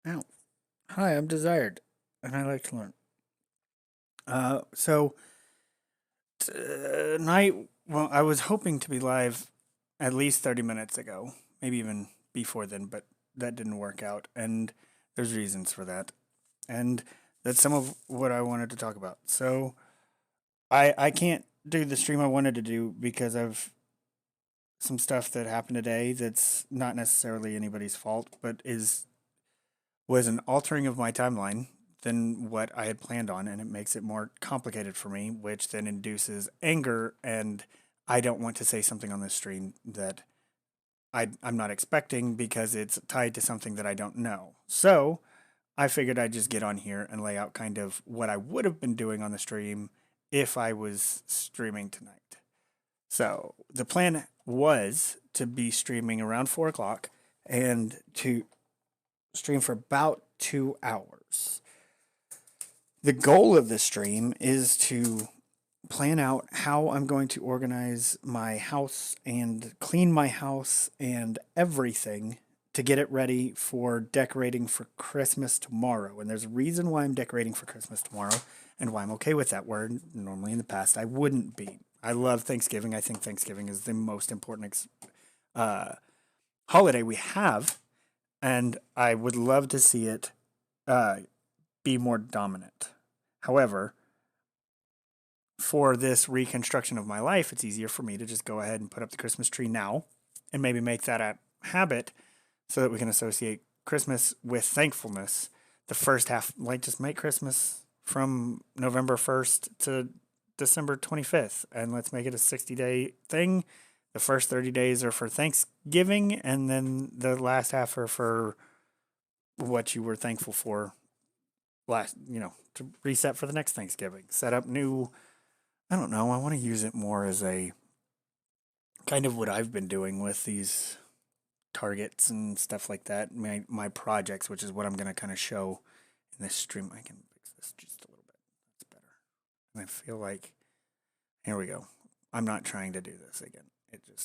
Ow. Hi, I'm Desired, and I like to learn. So tonight, well, I was hoping to be live at least 30 minutes ago, maybe even before then, but that didn't work out, and there's reasons for that. And that's some of what I wanted to talk about. So I can't do the stream I wanted to do because of some stuff that happened today that's not necessarily anybody's fault, but is was an altering of my timeline than what I had planned on, and it makes it more complicated for me, which then induces anger. And I don't want to say something on this stream that I'm not expecting because it's tied to something that I don't know. So I figured I'd just get on here and lay out kind of what I would have been doing on the stream if I was streaming tonight. So the plan was to be streaming around 4 o'clock and to stream for about 2 hours. The goal of this stream is to plan out how I'm going to organize my house and clean my house and everything to get it ready for decorating for Christmas tomorrow. And there's a reason why I'm decorating for Christmas tomorrow and why I'm okay with that word. Normally in the past, I wouldn't be. I love Thanksgiving. I think Thanksgiving is the most important holiday we have, and I would love to see it uh, be more dominant. However, for this reconstruction of my life, it's easier for me to just go ahead and put up the Christmas tree now and maybe make that a habit so that we can associate Christmas with thankfulness. The first half, like just make Christmas from November 1st to December 25th, and let's make it a 60-day thing. The first 30 days are for Thanksgiving, and then the last half are for what you were thankful for to reset for the next Thanksgiving. Set up new, I don't know, I want to use it more as a kind of what I've been doing with these targets and stuff like that. My projects, which is what I'm going to kind of show in this stream. I can fix this just a little bit. That's better. And I feel like, here we go. I'm not trying to do this again.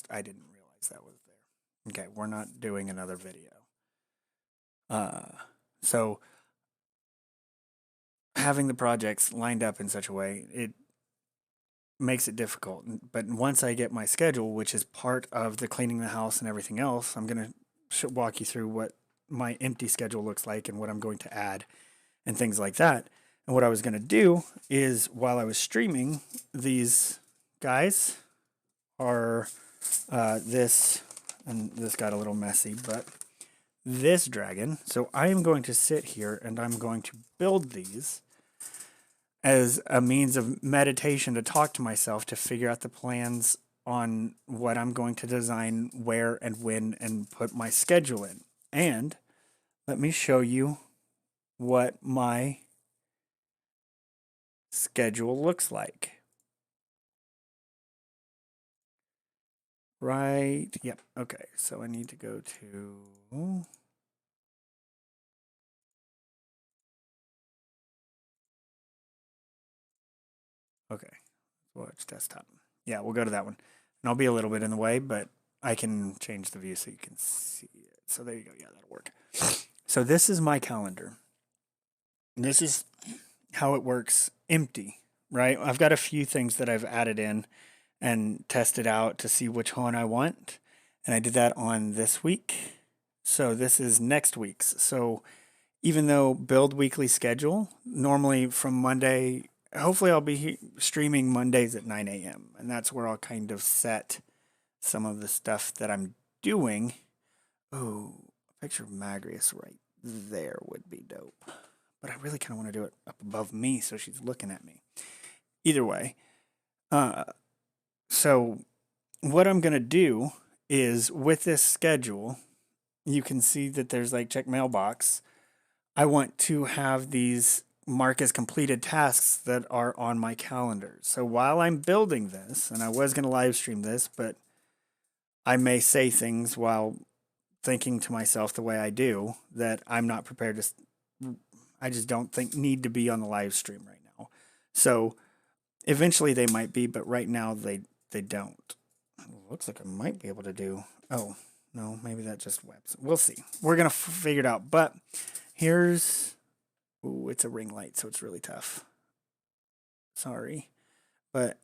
I didn't realize that was there. Okay, we're not doing another video. So having the projects lined up in such a way, it makes it difficult. But once I get my schedule, which is part of the cleaning the house and everything else, I'm going to walk you through what my empty schedule looks like and what I'm going to add and things like that. And what I was going to do is while I was streaming, these guys are this, and this got a little messy, but this dragon. So I am going to sit here and I'm going to build these as a means of meditation to talk to myself to figure out the plans on what I'm going to design, where and when, and put my schedule in. And let me show you what my schedule looks like. Right. Yep. Okay. So I need to go to. Okay. Watch desktop. Yeah, we'll go to that one. And I'll be a little bit in the way, but I can change the view so you can see it. So there you go. Yeah, that'll work. So this is my calendar. This is how it works empty, right? I've got a few things that I've added in and tested out to see which one I want. And I did that on this week. So this is next week's. So even though build weekly schedule, normally from Monday, hopefully I'll be streaming Mondays at 9 a.m. And that's where I'll kind of set some of the stuff that I'm doing. Oh, a picture of Magrius right there would be dope. But I really kind of want to do it up above me so she's looking at me. Either way, so what I'm going to do is with this schedule, you can see that there's like check mailbox. I want to have these mark as completed tasks that are on my calendar. So while I'm building this, and I was going to live stream this, but I may say things while thinking to myself the way I do that I'm not prepared to, I just don't think need to be on the live stream right now. So eventually they might be, but right now they don't. Looks like I might be able to do. Oh, no, maybe that just webs. We'll see. We're going to figure it out. But Here's, ooh, it's a ring light, so it's really tough. Sorry, but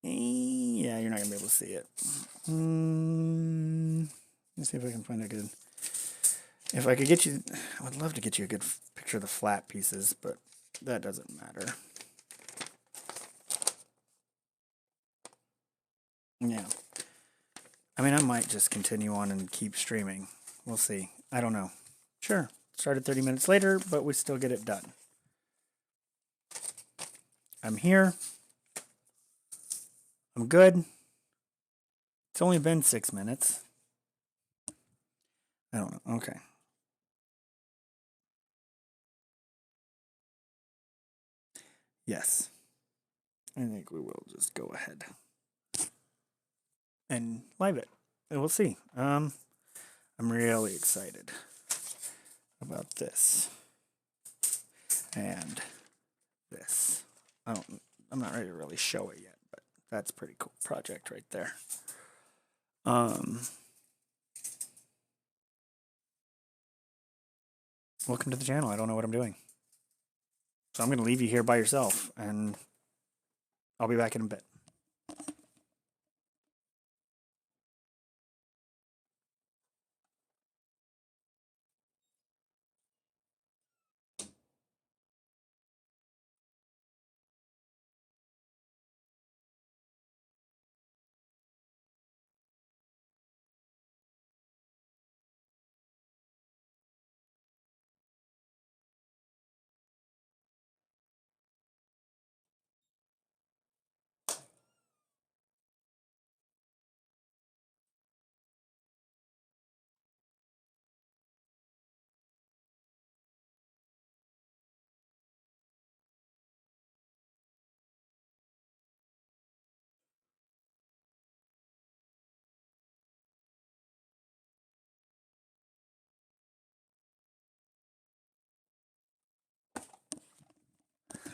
yeah, you're not gonna be able to see it. Let's see if I can find a good. If I could get you, I would love to get you a good picture of the flat pieces, but that doesn't matter. Yeah. I mean, I might just continue on and keep streaming. We'll see. I don't know. Sure. Started 30 minutes later, but we still get it done. I'm here. I'm good. It's only been 6 minutes. I don't know. Okay. Yes. I think we will just go ahead and live it. And we'll see. I'm really excited about this and this. I'm not ready to really show it yet, but that's a pretty cool project right there. Welcome to the channel. I don't know what I'm doing. So I'm going to leave you here by yourself, and I'll be back in a bit.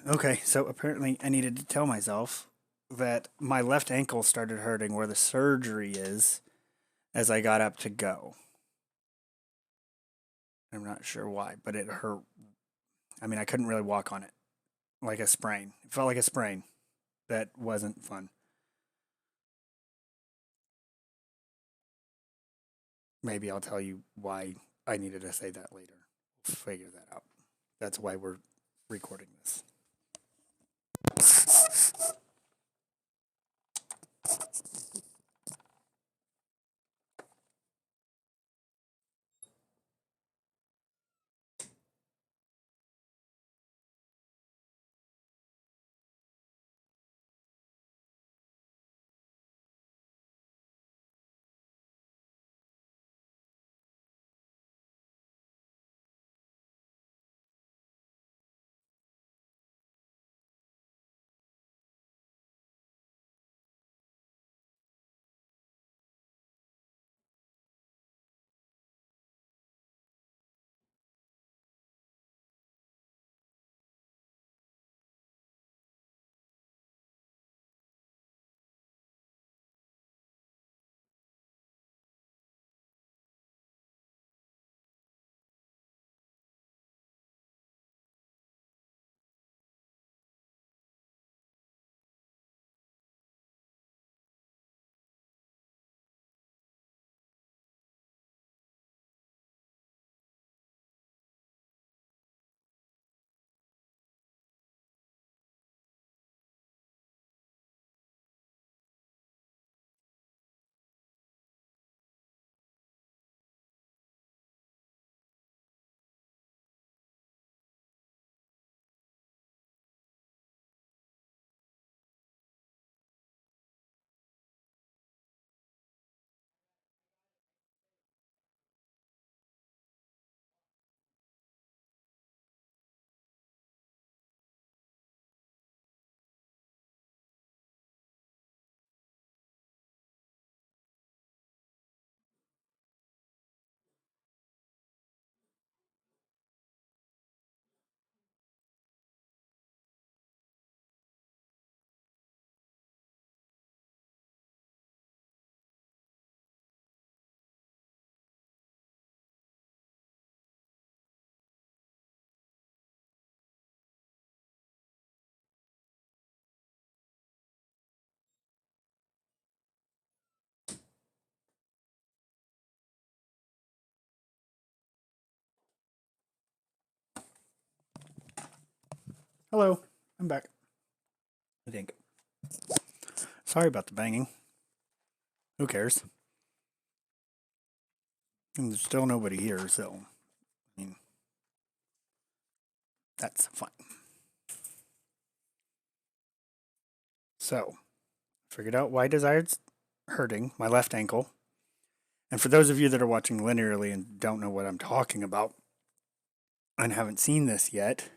Okay, so apparently I needed to tell myself that my left ankle started hurting where the surgery is as I got up to go. I'm not sure why, but it hurt. I mean, I couldn't really walk on it like a sprain. It felt like a sprain. That wasn't fun. Maybe I'll tell you why I needed to say that later. We'll figure that out. That's why we're recording this. Hello, I'm back. I think. Sorry about the banging. Who cares? And there's still nobody here, so I mean, that's fine. So, figured out why Desired's hurting my left ankle. And for those of you that are watching linearly and don't know what I'm talking about and haven't seen this yet,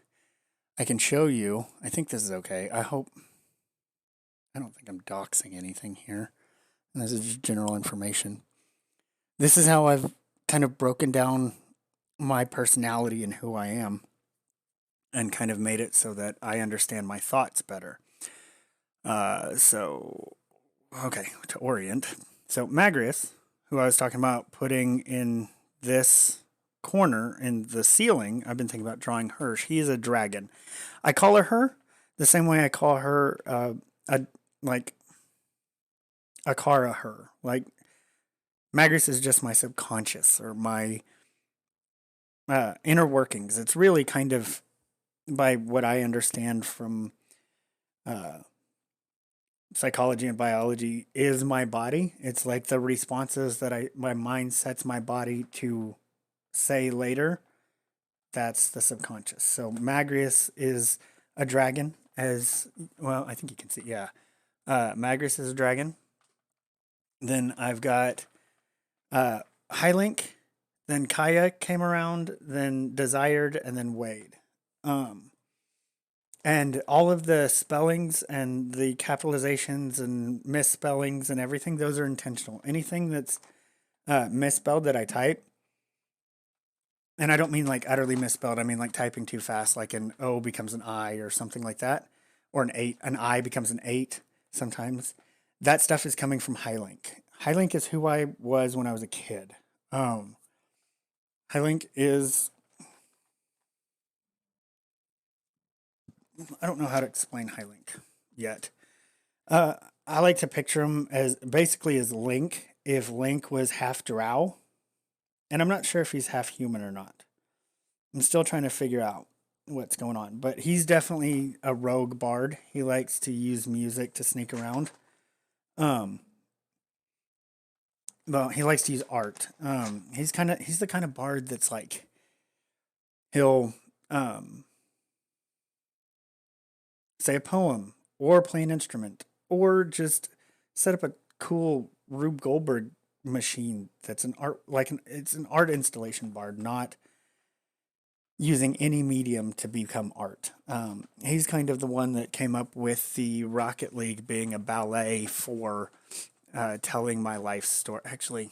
I can show you. I think this is okay. I hope. I don't think I'm doxing anything here. And this is just general information. This is how I've kind of broken down my personality and who I am and kind of made it so that I understand my thoughts better. Okay, to orient. So Magrius, who I was talking about putting in this corner in the ceiling, I've been thinking about drawing her. She's a dragon. I call her the same way I call her like Akara her. Like Magrius is just my subconscious or my inner workings. It's really kind of by what I understand from psychology and biology is my body. It's like the responses that my mind sets my body to say later. That's the subconscious. So Magrius is a dragon, as well. I think you can see. Yeah, Magrius is a dragon. Then I've got Hylink. Then Kaya came around. Then Desired, and then Wade. And all of the spellings and the capitalizations and misspellings and everything, those are intentional. Anything that's misspelled that I type, and I don't mean like utterly misspelled, I mean like typing too fast, like an O becomes an I or something like that, or an I becomes an 8 sometimes. That stuff is coming from Hylink. Hylink is who I was when I was a kid. Hylink is, I don't know how to explain Hylink yet. I like to picture him as basically as Link if Link was half drow. And I'm not sure if he's half human or not. I'm still trying to figure out what's going on. But he's definitely a rogue bard. He likes to use music to sneak around. Well, he likes to use art. He's the kind of bard that's like he'll say a poem or play an instrument or just set up a cool Rube Goldberg machine that's an art it's an art installation bard, not using any medium to become art. He's kind of the one that came up with the Rocket League being a ballet for telling my life story. Actually,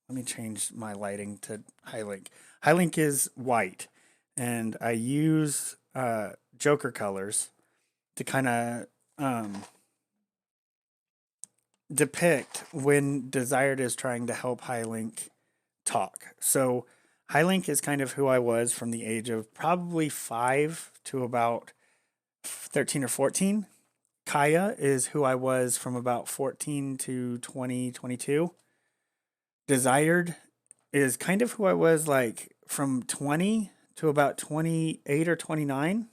let me change my lighting to Hylink. Hylink is white, and I use Joker colors to kind of depict when Desired is trying to help Hylink talk. So Hylink is kind of who I was from the age of probably 5 to about 13 or 14. Kaya is who I was from about 14 to 20, 22. Desired is kind of who I was like from 20 to about 28 or 29.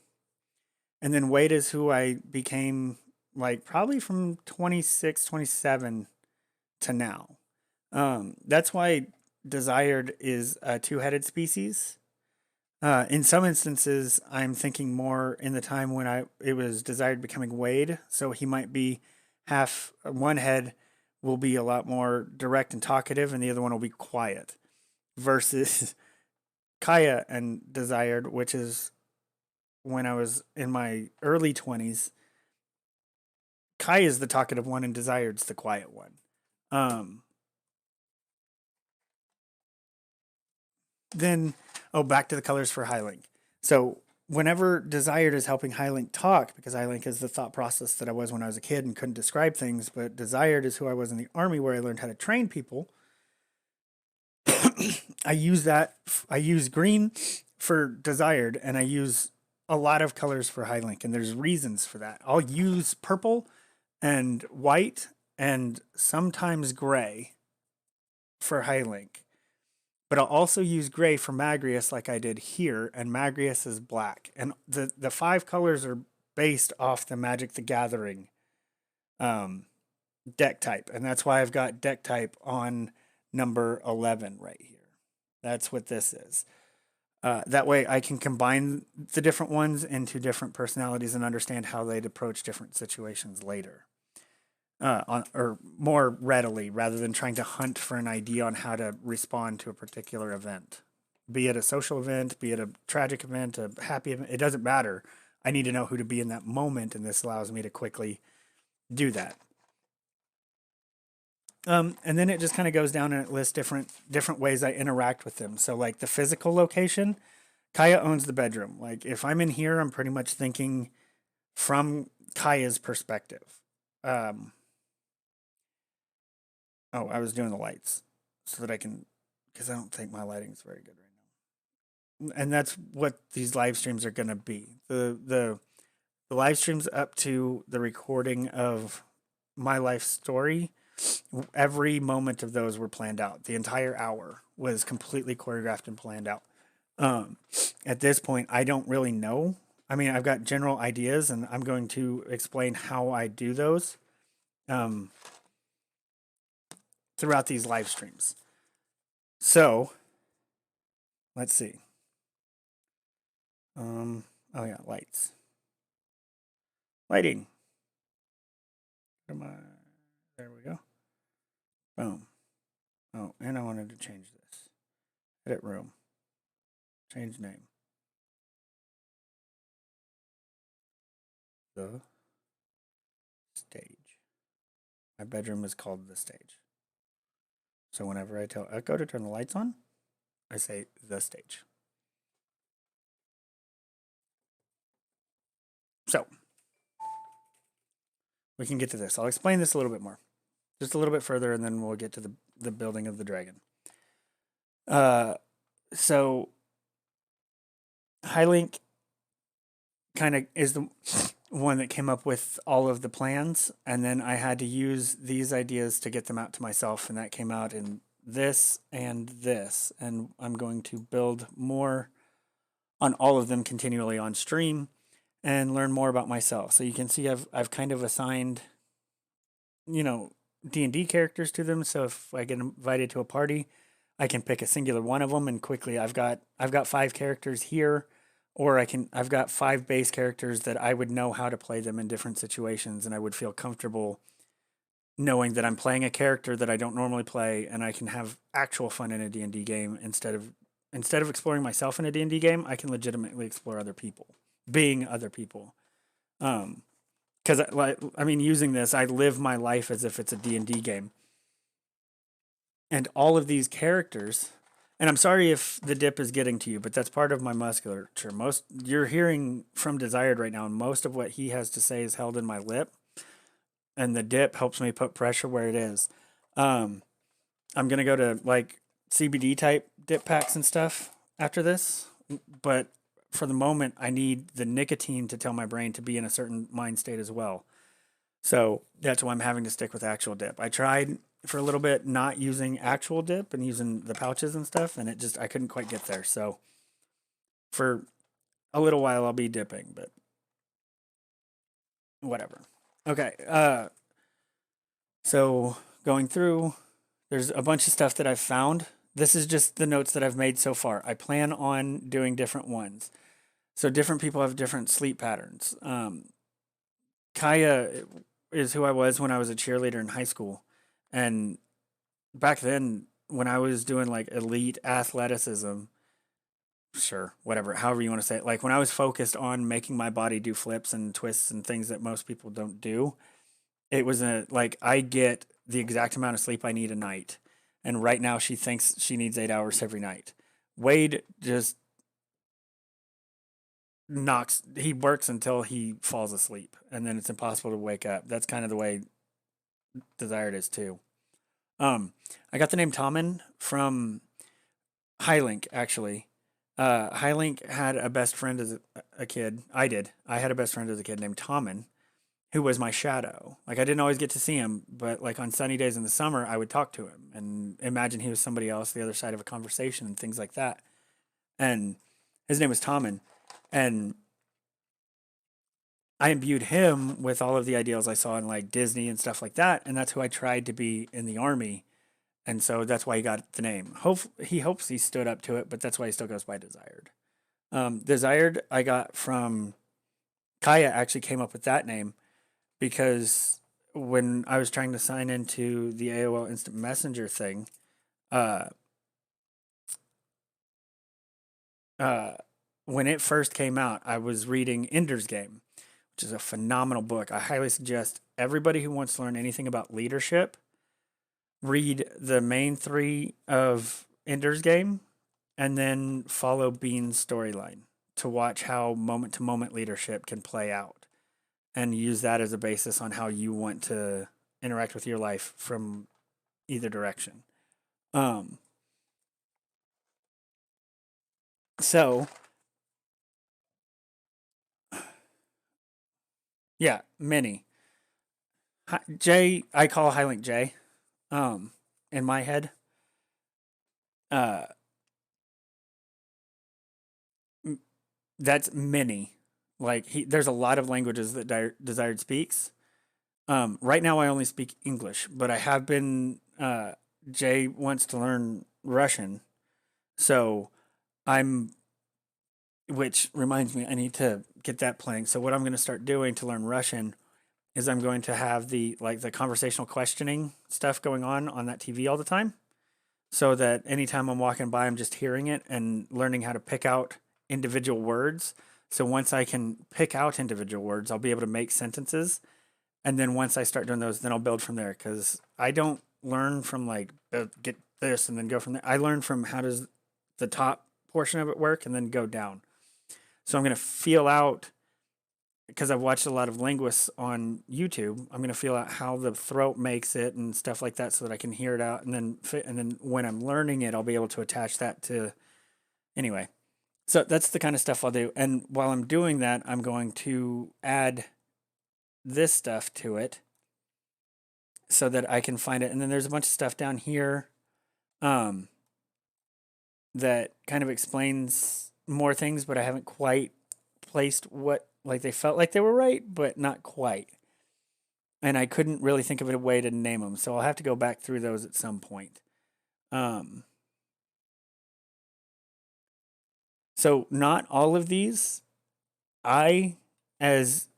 And then Wade is who I became like probably from 26, 27 to now. That's why Desired is a two-headed species. In some instances, I'm thinking more in the time when it was Desired becoming Wade, so he might be half one head will be a lot more direct and talkative, and the other one will be quiet. Versus Kaya and Desired, which is when I was in my early 20s. Kaya is the talkative one, and Desired's the quiet one. Then, back to the colors for Hylink. So whenever Desired is helping Hylink talk, because Hylink is the thought process that I was when I was a kid and couldn't describe things, but Desired is who I was in the army where I learned how to train people. I use green for Desired, and I use a lot of colors for Hylink, and there's reasons for that. I'll use purple and white and sometimes gray for Hylink. but I'll also use gray for Magrius like I did here, and Magrius is black. And the 5 colors are based off the Magic the Gathering um, deck type, and that's why I've got deck type on number 11 right here. That's what this is. That way I can combine the different ones into different personalities and understand how they'd approach different situations later. Or more readily, rather than trying to hunt for an idea on how to respond to a particular event. Be it a social event, be it a tragic event, a happy event, it doesn't matter. I need to know who to be in that moment, and this allows me to quickly do that. And then it just kind of goes down and it lists different ways I interact with them. So like the physical location, Kaya owns the bedroom. Like if I'm in here, I'm pretty much thinking from Kaya's perspective. Oh, I was doing the lights so that I can, because I don't think my lighting is very good right now. And that's what these live streams are going to be. The live streams up to the recording of my life story, every moment of those were planned out. The entire hour was completely choreographed and planned out. At this point, I don't really know. I mean, I've got general ideas, and I'm going to explain how I do those throughout these live streams. So, let's see. Oh yeah, lights. Lighting. There we go. Boom. Oh, and I wanted to change this. Edit room. Change name. The stage. My bedroom is called the stage. So whenever I tell Echo to turn the lights on, I say the stage. So we can get to this. I'll explain this a little bit more. Just a little bit further, and then we'll get to the building of the dragon. So Highlink kind of is the one that came up with all of the plans, and then I had to use these ideas to get them out to myself, and that came out in this and this, and I'm going to build more on all of them continually on stream and learn more about myself. So you can see I've kind of assigned, D&D characters to them. So if I get invited to a party, I can pick a singular one of them, and quickly I've got 5 characters here, or I've got 5 base characters that I would know how to play them in different situations, and I would feel comfortable knowing that I'm playing a character that I don't normally play, and I can have actual fun in a D&D game instead of exploring myself in a D&D game. I can legitimately explore other people, being other people. Because using this, I live my life as if it's a D&D game. And all of these characters, and I'm sorry if the dip is getting to you, but that's part of my musculature. You're hearing from Desired right now, and most of what he has to say is held in my lip, and the dip helps me put pressure where it is. I'm gonna go to like CBD type dip packs and stuff after this, but for the moment, I need the nicotine to tell my brain to be in a certain mind state as well. So that's why I'm having to stick with actual dip. I tried for a little bit not using actual dip and using the pouches and stuff, and I couldn't quite get there. So for a little while, I'll be dipping, but whatever. Okay. So going through, there's a bunch of stuff that I've found. This is just the notes that I've made so far. I plan on doing different ones. So different people have different sleep patterns. Kaya is who I was when I was a cheerleader in high school. And back then, when I was doing like elite athleticism, sure, whatever, however you want to say it, like when I was focused on making my body do flips and twists and things that most people don't do, it was I get the exact amount of sleep I need a night. And right now she thinks she needs 8 hours every night. Wade just he works until he falls asleep, and then it's impossible to wake up. That's kind of the way Desired is too. I got the name Tommen from Highlink, actually. Highlink had a best friend as a kid. I did. I had a best friend as a kid named Tommen. who was my shadow. Like I didn't always get to see him, but like on sunny days in the summer, I would talk to him and imagine he was somebody else, the other side of a conversation and things like that. And his name was Tommen. And I imbued him with all of the ideals I saw in like Disney and stuff like that. And that's who I tried to be in the army. And so that's why he got the name. He hopes he stood up to it, but that's why he still goes by Desired. Desired, I got from Kaya actually came up with that name because when I was trying to sign into the AOL Instant Messenger thing, uh, uh, when it first came out, I was reading Ender's Game, which is a phenomenal book. I highly suggest everybody who wants to learn anything about leadership read the main three of Ender's Game and then follow Bean's storyline to watch how moment to moment leadership can play out and use that as a basis on how you want to interact with your life from either direction. Um, so yeah, many. Jay, I call Highlink Jay. Um, in my head, uh, that's many. Like there's a lot of languages that Desired speaks. Right now I only speak English, but I have been. Jay wants to learn Russian, so I'm. Which reminds me, I need to get that playing. So what I'm going to start doing to learn Russian is I'm going to have the conversational questioning stuff going on that TV all the time, so that anytime I'm walking by, I'm just hearing it and learning how to pick out individual words. So once I can pick out individual words, I'll be able to make sentences. And then once I start doing those, then I'll build from there. Because I don't learn from like get this and then go from there. I learn from how does the top portion of it work and then go down. So I'm going to feel out because I've watched a lot of linguists on YouTube. I'm going to feel out how the throat makes it and stuff like that, so that I can hear it out, and then when I'm learning it, I'll be able to attach that to anyway. So that's the kind of stuff I'll do. And while I'm doing that, I'm going to add this stuff to it so that I can find it. And then there's a bunch of stuff down here um, that kind of explains more things, but I haven't quite placed what like they felt like they were right, but not quite. And I couldn't really think of a way to name them, so I'll have to go back through those at some point. Um, so not all of these, I as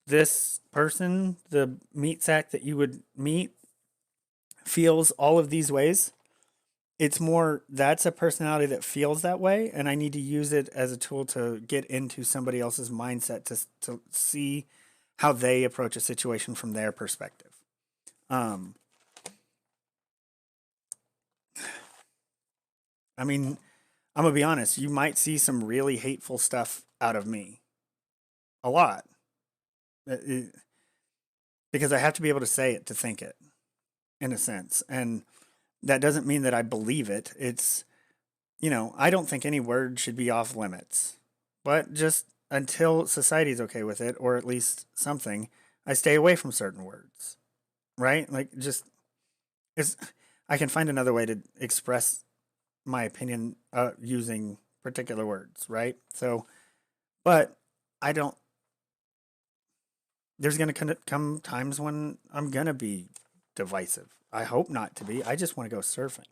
this person, the meat sack that you would meet, feels all of these ways. It's more that's a personality that feels that way, and I need to use it as a tool to get into somebody else's mindset to see how they approach a situation from their perspective. Um, I mean, I'm gonna be honest. You might see some really hateful stuff out of me, a lot, because I have to be able to say it to think it, in a sense, and that doesn't mean that I believe it. It's I don't think any word should be off limits, but just until society's okay with it, or at least something, I stay away from certain words, right? Like just it's I can find another way to express my opinion using particular words, right? So, but I don't. There's gonna come times when I'm gonna be divisive. I hope not to be. I just want to go surfing,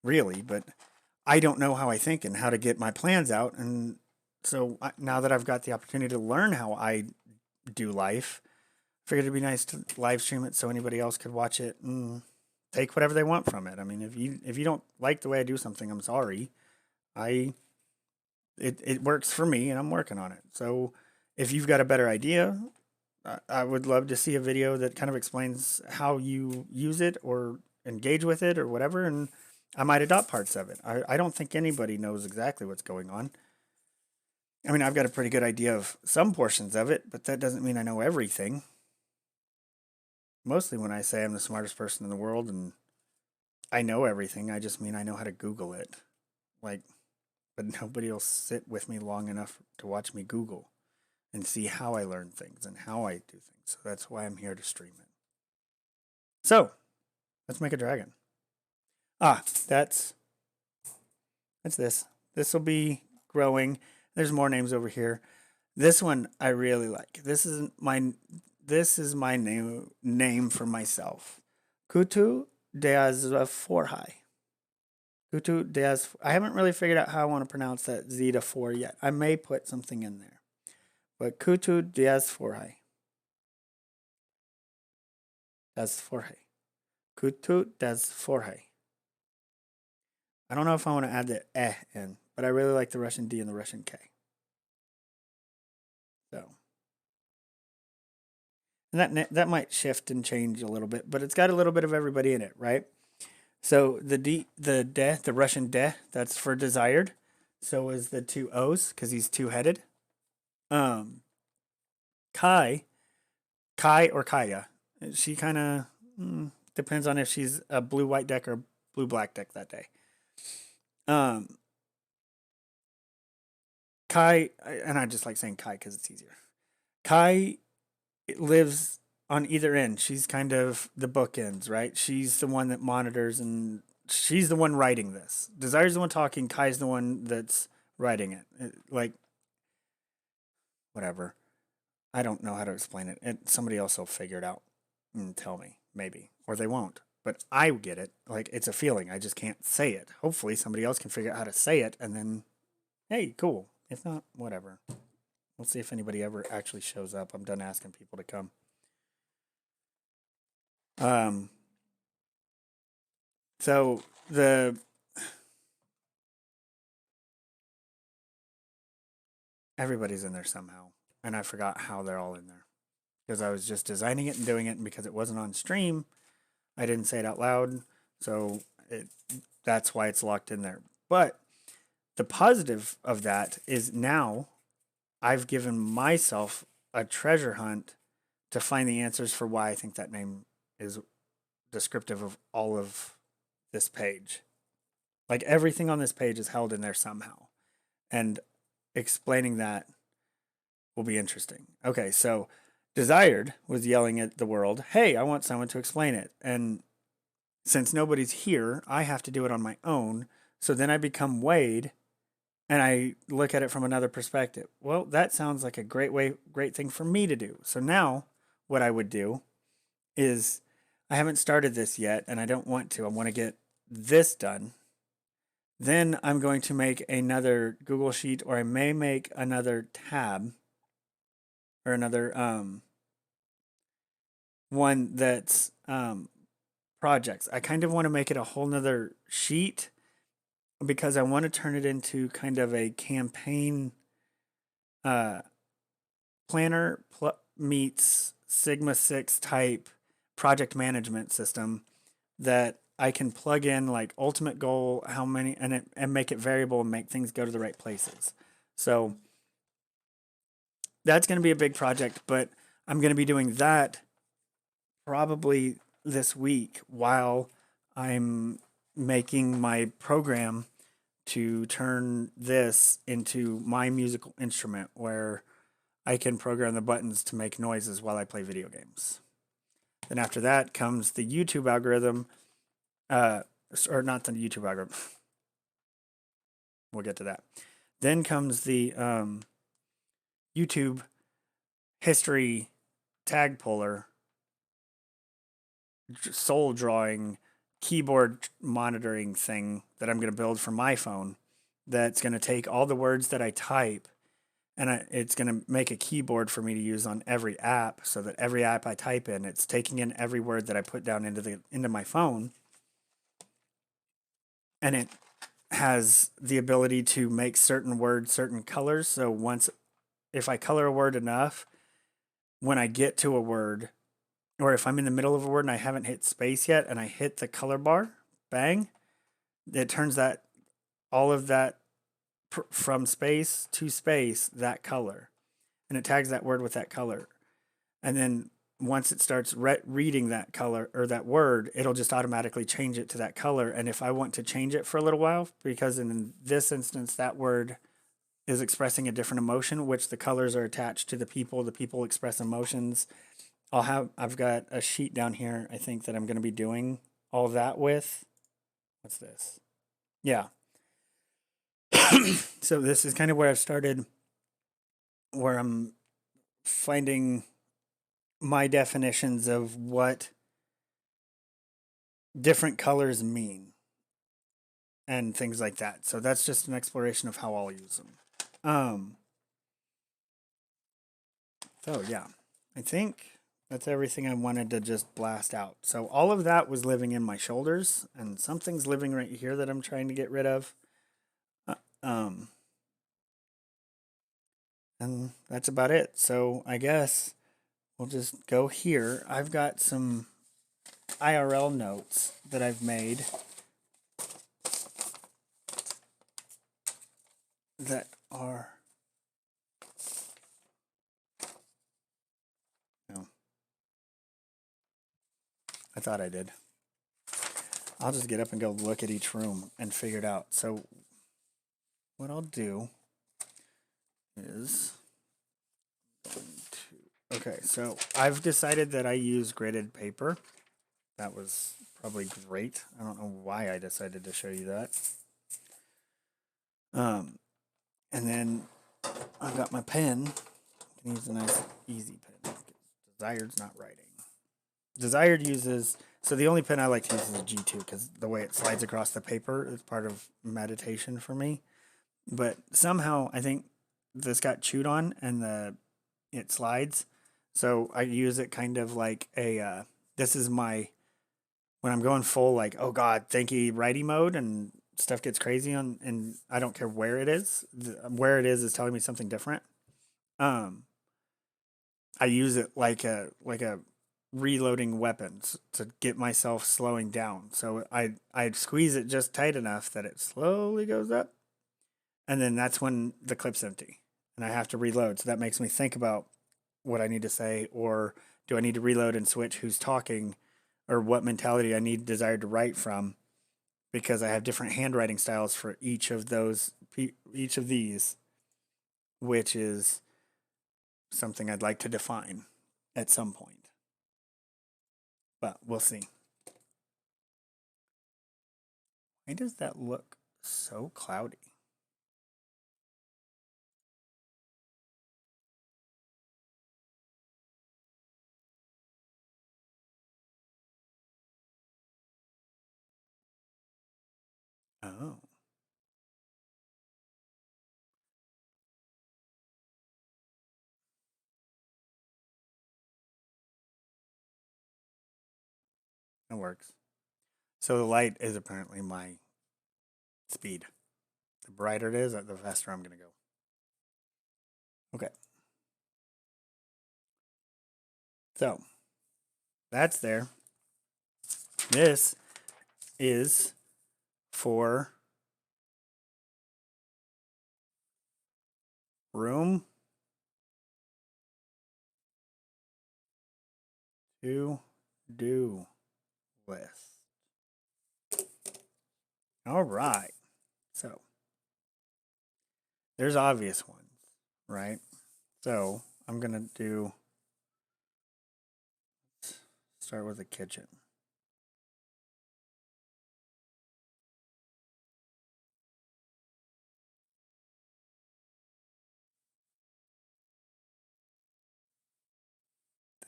really. But I don't know how I think and how to get my plans out. And so now that I've got the opportunity to learn how I do life, I figured it'd be nice to live stream it so anybody else could watch it and take whatever they want from it. I mean, if you don't like the way I do something, I'm sorry. I it works for me and I'm working on it. So if you've got a better idea, I would love to see a video that kind of explains how you use it or engage with it or whatever, and I might adopt parts of it. I don't think anybody knows exactly what's going on. I mean, I've got a pretty good idea of some portions of it, but that doesn't mean I know everything. Mostly when I say I'm the smartest person in the world and I know everything, I just mean I know how to Google it. Like, but nobody will sit with me long enough to watch me Google. and see how I learn things and how I do things. So that's why I'm here to stream it. So let's make a dragon. That's this. This will be growing. There's more names over here. This one I really like. This is my name for myself. Kutu Deazforhai. Kutu Deaz. I haven't really figured out how I want to pronounce that Zeta 4 yet. I may put something in there. But Kutu Deazforhai. Deazforhai. Kutu Deazforhai. I don't know if I want to add the in, but I really like the Russian D and the Russian K. So, and that might shift and change a little bit, but it's got a little bit of everybody in it, right? So the Russian de, that's for desired. So is the two O's because he's two-headed. Kai or Kaya. She kind of depends on if she's a blue-white deck or blue-black deck that day. Kai, and I just like saying Kai because it's easier. Kai lives on either end. She's kind of the bookends, right? She's the one that monitors and she's the one writing this. Desire's the one talking. Kai's the one that's writing it. Like, whatever. I don't know how to explain it. Somebody else will figure it out and tell me, maybe. Or they won't. But I get it. Like, it's a feeling. I just can't say it. Hopefully somebody else can figure out how to say it and then, hey, cool. If not, whatever. We'll see if anybody ever actually shows up. I'm done asking people to come. So everybody's in there somehow, and I forgot how they're all in there because I was just designing it and doing it, and because it wasn't on stream, I didn't say it out loud, so that's why it's locked in there. But the positive of that is now I've given myself a treasure hunt to find the answers for why I think that name is descriptive of all of this page. Like everything on this page is held in there somehow. And explaining that will be interesting. Okay, so Desired was yelling at the world, hey, I want someone to explain it. And since nobody's here, I have to do it on my own. So then I become Wade and I look at it from another perspective. Well, that sounds like a great thing for me to do. So now what I would do is I haven't started this yet and I don't want to. I want to get this done. Then I'm going to make another Google Sheet, or I may make another tab or another one that's projects. I kind of want to make it a whole nother sheet because I want to turn it into kind of a campaign planner meets Sigma 6 type project management system that I can plug in like ultimate goal, how many, and make it variable and make things go to the right places. So that's going to be a big project, but I'm going to be doing that probably this week while I'm making my program to turn this into my musical instrument where I can program the buttons to make noises while I play video games. Then after that comes the YouTube algorithm, or not the YouTube algorithm. We'll get to that. Then comes the YouTube history tag puller, soul drawing, keyboard monitoring thing that I'm going to build for my phone that's going to take all the words that I type and it's going to make a keyboard for me to use on every app so that every app I type in, it's taking in every word that I put down into my phone. And it has the ability to make certain words certain colors. So if I color a word enough, when I get to a word, or if I'm in the middle of a word and I haven't hit space yet and I hit the color bar, bang, it turns all of that from space to space, that color. And it tags that word with that color. And then once it starts reading that color or that word, it'll just automatically change it to that color. And if I want to change it for a little while, because in this instance, that word is expressing a different emotion, which the colors are attached to the people express emotions. I've got a sheet down here, I think, that I'm going to be doing all that with. What's this? Yeah. So this is kind of where I've started, where I'm finding my definitions of what different colors mean and things like that. So that's just an exploration of how I'll use them. So yeah, I think that's everything I wanted to just blast out. So all of that was living in my shoulders, and something's living right here that I'm trying to get rid of. Um, and that's about it. So I guess we'll just go here. I've got some IRL notes that I've made that are, no, I thought I did. I'll just get up and go look at each room and figure it out. So what I'll do is okay, so I've decided that I use gridded paper. That was probably great. I don't know why I decided to show you that. And then I've got my pen. I can use a nice easy pen. Desired's not writing. Desired uses, so the only pen I like to use is a G2 because the way it slides across the paper is part of meditation for me. But somehow I think this got chewed on and it slides. So I use it kind of like this is my, when I'm going full like, oh God, thank you, righty mode, and stuff gets crazy and I don't care where it is. Where it is telling me something different. I use it like a reloading weapons to get myself slowing down. So I'd squeeze it just tight enough that it slowly goes up, and then that's when the clip's empty, and I have to reload. So that makes me think about what I need to say, or do I need to reload and switch who's talking, or what mentality I need desired to write from, because I have different handwriting styles for each of these, which is something I'd like to define at some point. But we'll see. Why does that look so cloudy? Oh. That works. So the light is apparently my speed. The brighter it is, the faster I'm going to go. Okay. So that's there. This is for room to do list. All right. So there's obvious ones, right? So I'm going to start with the kitchen.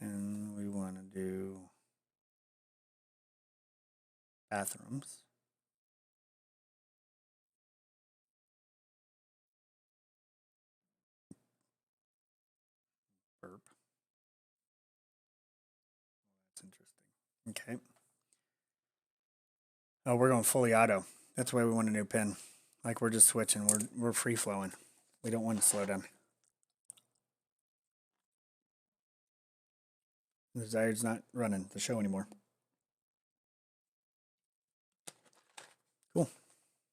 Then we want to do bathrooms. Burp. That's interesting. Okay. Oh, we're going fully auto. That's why we want a new pin. Like we're just switching. We're free flowing. We don't want to slow down. The Desired's not running the show anymore. Cool.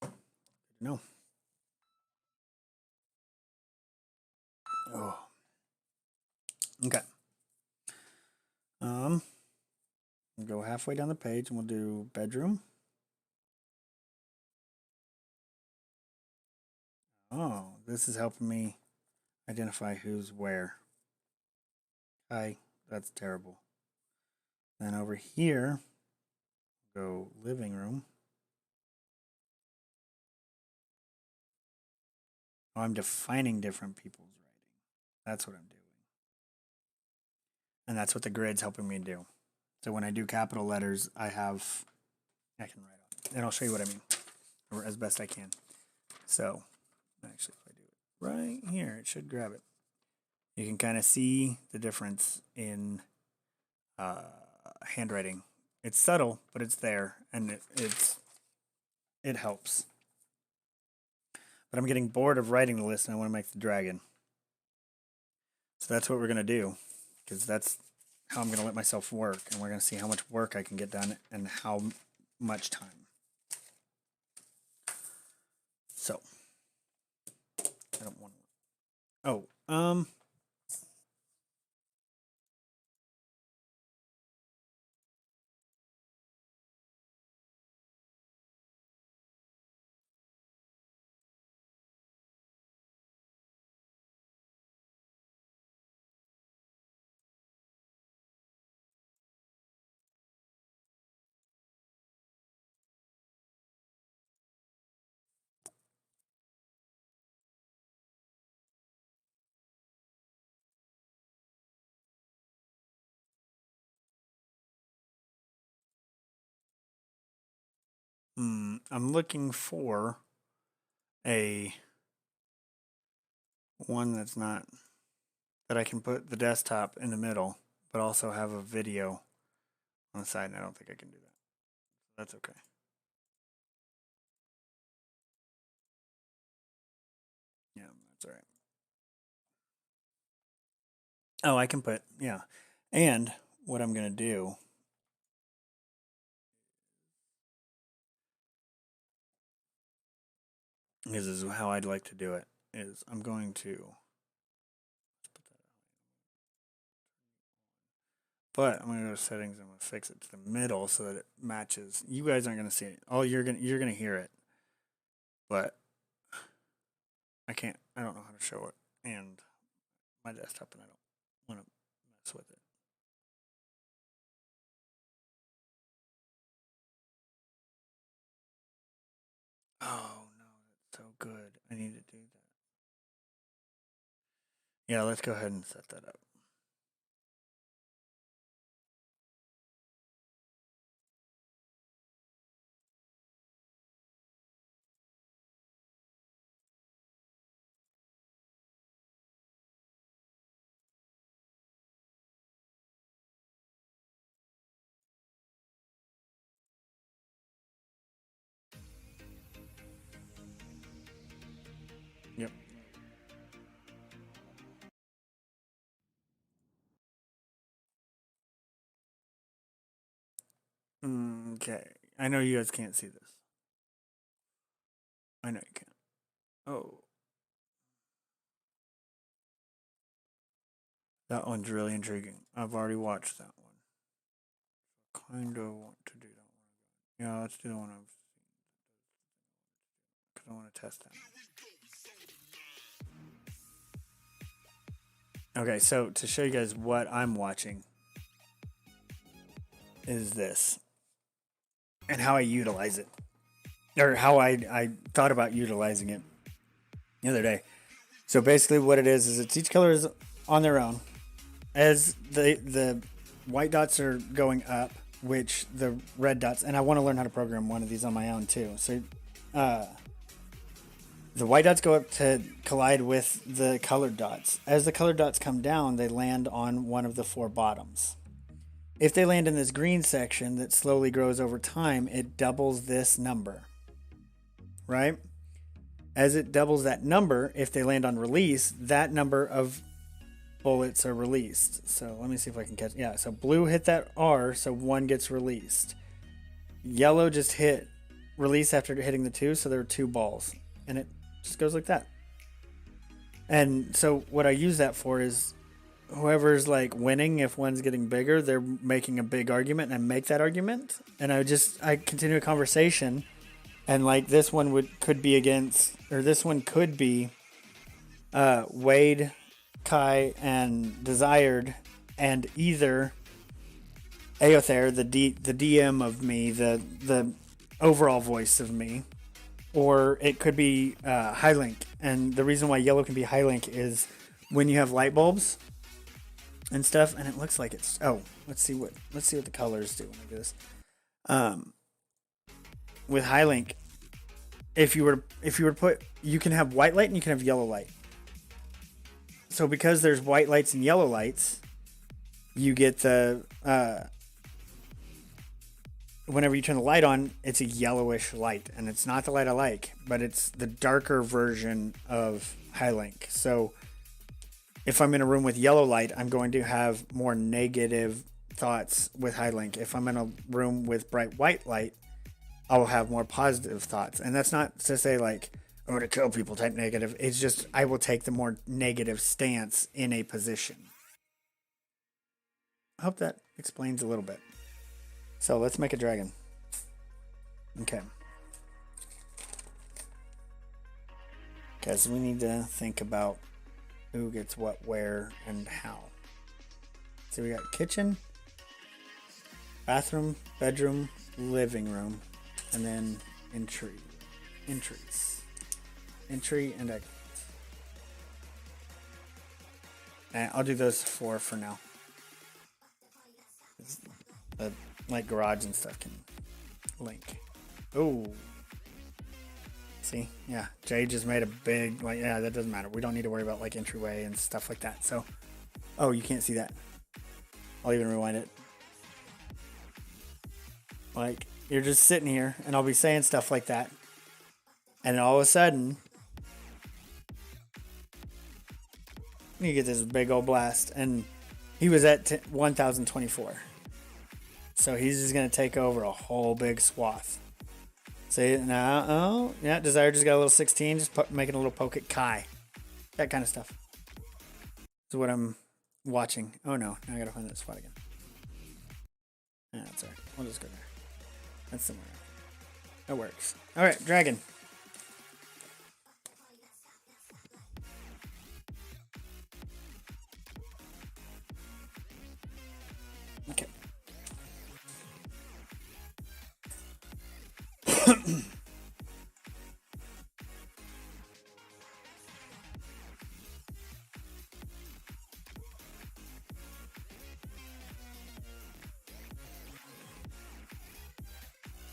Good to know. Oh. Okay. We'll go halfway down the page and we'll do bedroom. Oh, this is helping me identify who's where. Hi, that's terrible. Then over here, go living room. Oh, I'm defining different people's writing. That's what I'm doing. And that's what the grid's helping me do. So when I do capital letters, I can write on. And I'll show you what I mean, or as best I can. So, actually, if I do it right here, it should grab it. You can kind of see the difference in handwriting. It's subtle, but it's there, and it helps. But I'm getting bored of writing the list, and I want to make the dragon. So that's what we're going to do, because that's how I'm going to let myself work, and we're going to see how much work I can get done and how much time. So, I don't want to... Oh, I'm looking for a one that's not, that I can put the desktop in the middle, but also have a video on the side, and I don't think I can do that. That's okay. Yeah, that's all right. Oh, I can put, yeah. And what I'm going to do is how I'd like to do it, is I'm going to, but I'm going to go to settings, I'm going to fix it to the middle so that it matches. You guys aren't going to see it. Oh, you're going to hear it. But I don't know how to show it. And my desktop, and I don't want to mess with it. Oh no, that's so good. I need to do that. Yeah, let's go ahead and set that up. Yep. Okay. I know you guys can't see this. I know you can't. Oh. That one's really intriguing. I've already watched that one. Kind of want to do that one. Yeah, let's do the one I've seen. Because I want to test that. Okay, so to show you guys what I'm watching is this. And how I utilize it. Or how I thought about utilizing it the other day. So basically what it is it's each color is on their own. As the white dots are going up, which the red dots, and I want to learn how to program one of these on my own too. So the white dots go up to collide with the colored dots. As the colored dots come down, they land on one of the four bottoms. If they land in this green section that slowly grows over time, it doubles this number, right? As it doubles that number, if they land on release, that number of bullets are released. So let me see if I can catch. Yeah, so blue hit that R, so one gets released. Yellow just hit release after hitting the two, so there are two balls. And it just goes like that. And so what I use that for is whoever's like winning, if one's getting bigger, they're making a big argument, and I make that argument, and I continue a conversation And like this one could be against, or this one could be Wade, Kai, and Desired, and either Aothair, the DM of me, the overall voice of me, or it could be Highlink. And the reason why yellow can be Highlink is when you have light bulbs and stuff, and it looks like it's let's see what the colors do. Look at this. With Highlink, if you were to put, you can have white light and you can have yellow light. So because there's white lights and yellow lights, you get the whenever you turn the light on, it's a yellowish light, and it's not the light I like, but it's the darker version of Highlink. So if I'm in a room with yellow light, I'm going to have more negative thoughts with Highlink. If I'm in a room with bright white light, I will have more positive thoughts. And that's not to say like I'm going to kill people type negative. It's just I will take the more negative stance in a position. I hope that explains a little bit. So let's make a dragon. Okay. Because we need to think about who gets what, where, and how. So we got kitchen, bathroom, bedroom, living room, and then entries. Entry and exit. And I'll do those four for now. Like garage and stuff can link. Oh. See? Yeah. Jay just made a big, like, yeah, that doesn't matter. We don't need to worry about like entryway and stuff like that. So, oh, you can't see that. I'll even rewind it. Like, you're just sitting here and I'll be saying stuff like that. And then all of a sudden, you get this big old blast. And he was at 1024. So he's just going to take over a whole big swath. See, now, oh, yeah, Desire just got a little 16, just making a little poke at Kai. That kind of stuff. That's what I'm watching. Oh no, now I got to find that spot again. Yeah, that's alright. We'll just go there. That's somewhere. That works. Alright, dragon. Okay. I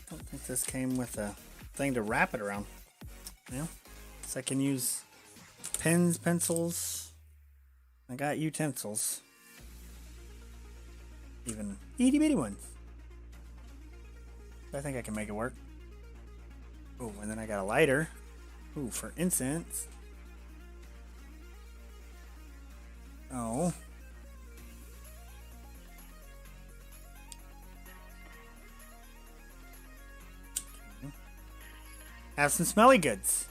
don't think this came with a thing to wrap it around. Yeah. So I can use pens, pencils. I got utensils. Even itty bitty ones. I think I can make it work. Oh, and then I got a lighter. Ooh, for incense. Oh. Okay. Have some smelly goods.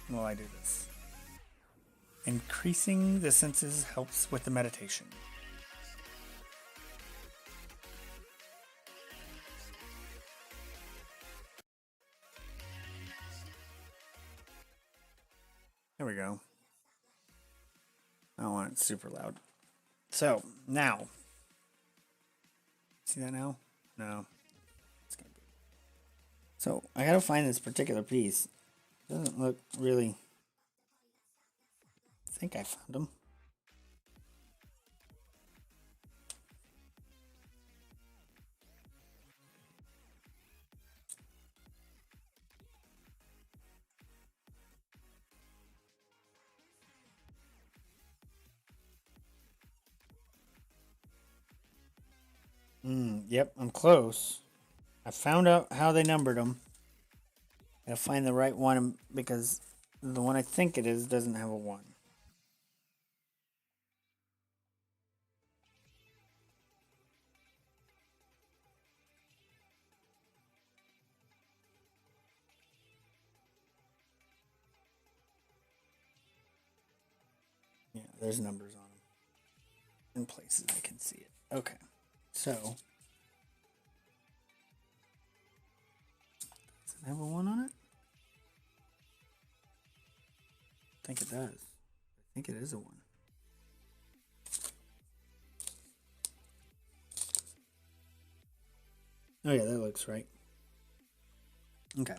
While I do this. Increasing the senses helps with the meditation. There we go. I don't want it super loud. So, now. See that now? No. It's gonna be. So, I gotta find this particular piece. It doesn't look really. I think I found them. Yep, I'm close. I found out how they numbered them. I gotta find the right one because the one I think it is doesn't have a 1. Yeah, there's numbers on them. In places I can see it. Okay, so Does it have a 1 on it? I think it does. I think it is a 1. Oh yeah, that looks right. Okay.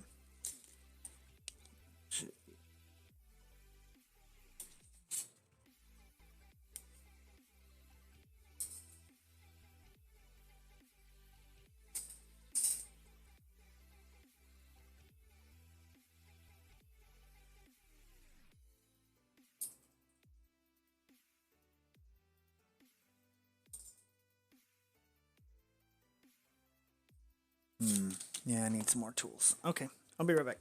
Yeah, I need some more tools. Okay, I'll be right back.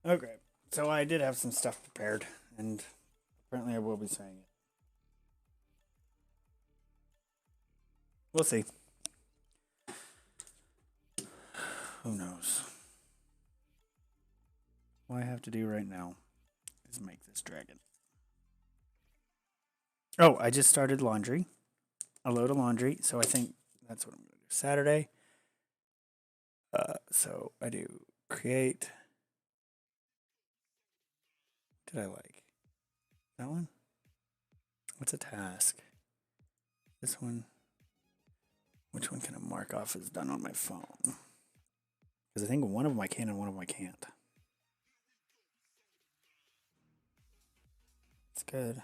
Okay, so I did have some stuff prepared, and apparently I will be saying it. We'll see. Who knows? What I have to do right now is make this dragon. Oh, I just started laundry. A load of laundry, so I think that's what I'm going to do. Saturday. So I do create. Did I like that one? What's a task? This one. Which one can I mark off as done on my phone? Because I think one of them I can and one of them I can't. It's good.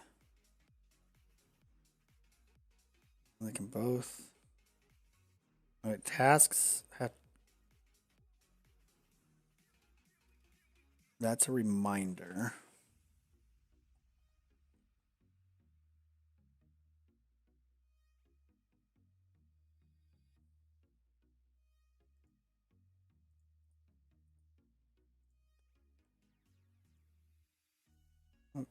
They can both. All right, tasks have. That's a reminder. Okay.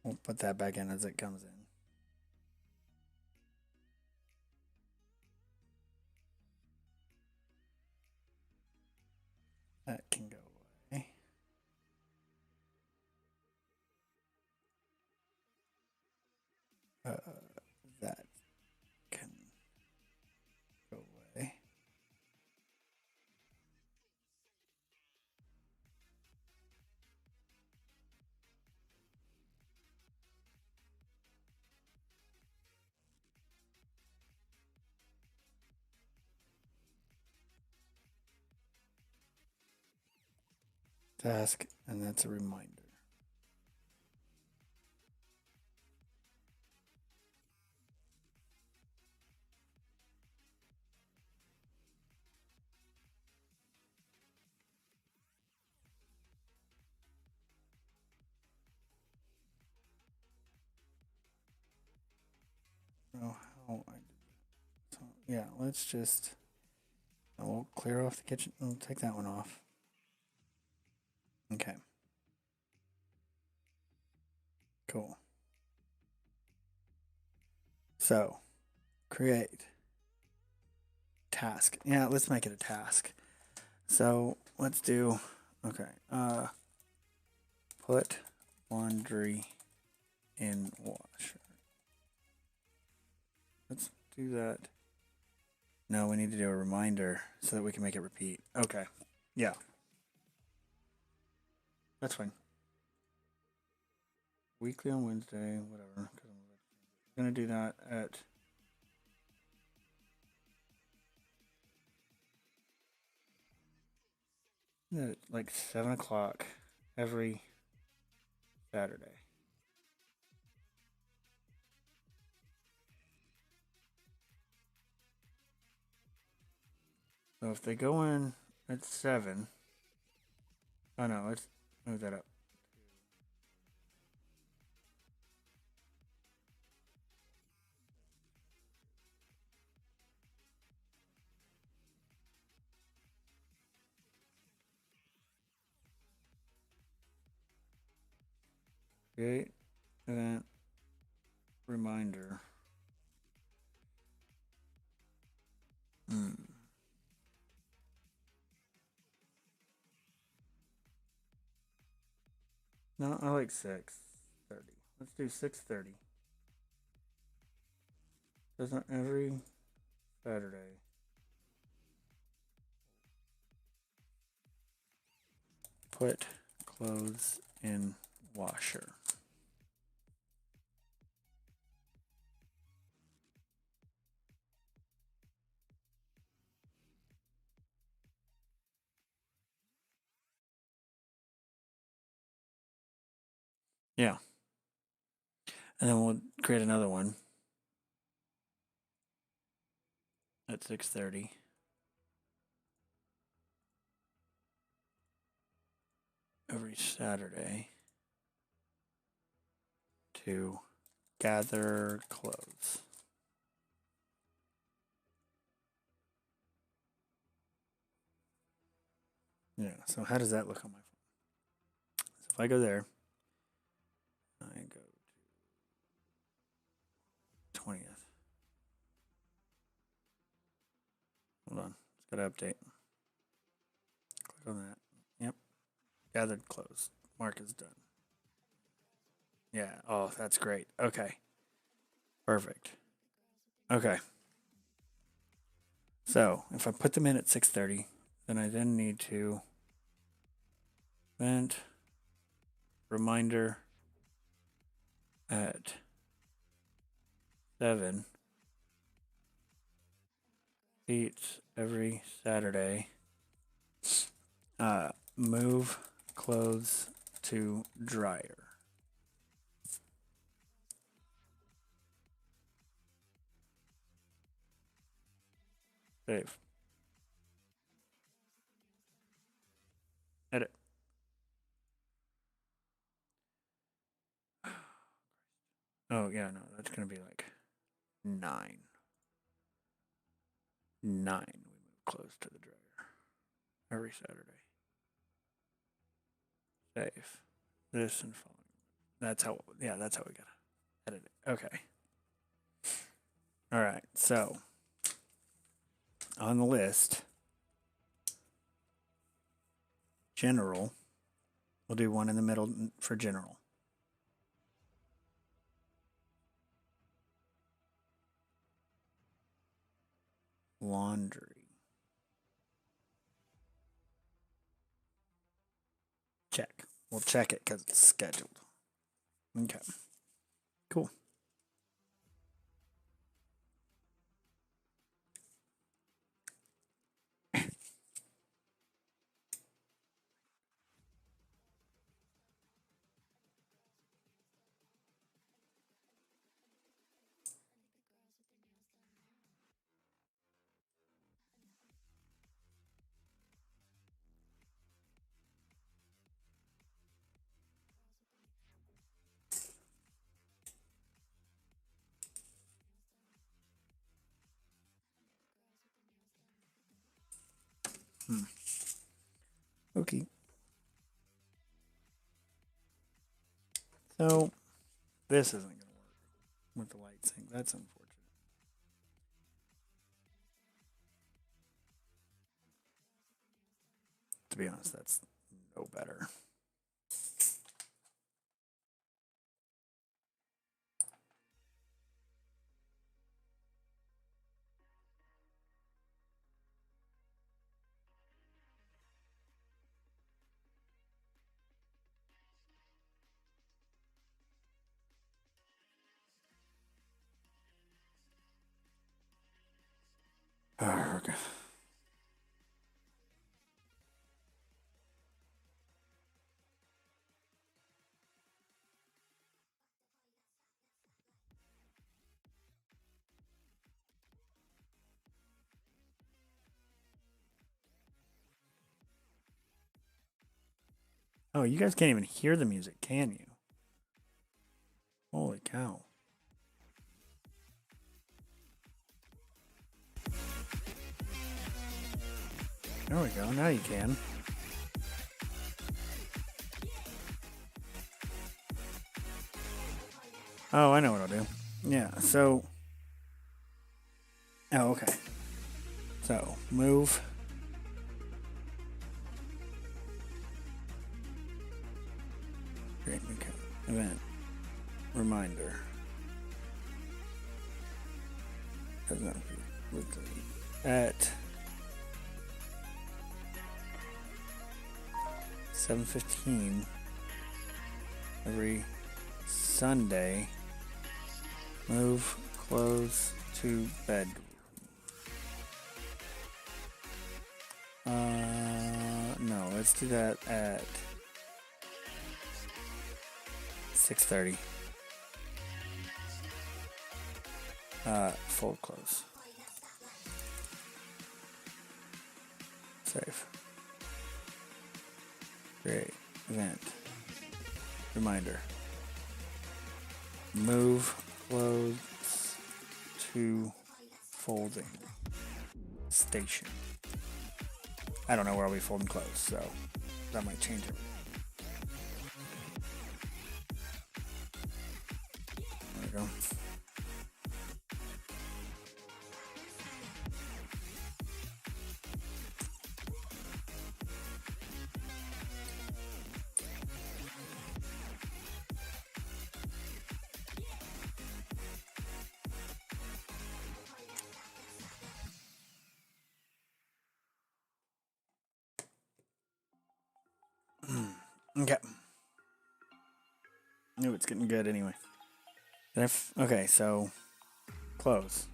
We'll put that back in as it comes in. That can go away. That can go away. Task, and that's a reminder. Oh, how I did that. So, yeah, let's just. We'll clear off the kitchen. We'll take that one off. Okay. Cool. So, create task. Yeah, let's make it a task. So let's do. Okay. Put laundry in washer. Let's do that. No, we need to do a reminder so that we can make it repeat. Okay. Yeah. That's fine. Weekly on Wednesday, whatever. I'm going to do that at. Like 7 o'clock every Saturday. So if they go in at 7. Oh no, let's move that up. Create event reminder. Hmm. No, I like 6:30. Let's do 6:30. Doesn't every Saturday. Put clothes in washer. Yeah. And then we'll create another one at 6:30. Every Saturday to gather clothes. Yeah, so how does that look on my phone? So if I go there, I go to 20th. Hold on. It's got to update. Click on that. Yep. Gathered closed. Mark is done. Yeah. Oh, that's great. Okay. Perfect. Okay. So if I put them in at 6:30, then I then need to event reminder at 7. Eats every Saturday. Move clothes to dryer. Save. Edit. Oh, yeah, no, that's going to be like 9. 9. We move clothes to the dryer every Saturday. Save. This and following. That's how we got to edit it. Okay. All right, so on the list, general, we'll do one in the middle for general. Laundry. Check. We'll check it because it's scheduled. Okay. Cool. Okay. So this isn't going to work with the light sync. That's unfortunate. To be honest, that's no better. Okay. Oh, you guys can't even hear the music, can you? Holy cow. There we go. Now you can. Oh, I know what I'll do. Yeah, so. Oh, okay. So, move. Create new event. Reminder. Doesn't have to be weekly. At 7:15 every Sunday. Move clothes to bedroom. No, let's do that at 6:30. Fold close. Save. Create event. Reminder. Move clothes to folding station. I don't know where I'll be folding clothes, so that might change it. There we go. Okay. Ooh, it's getting good anyway. Okay, so clothes.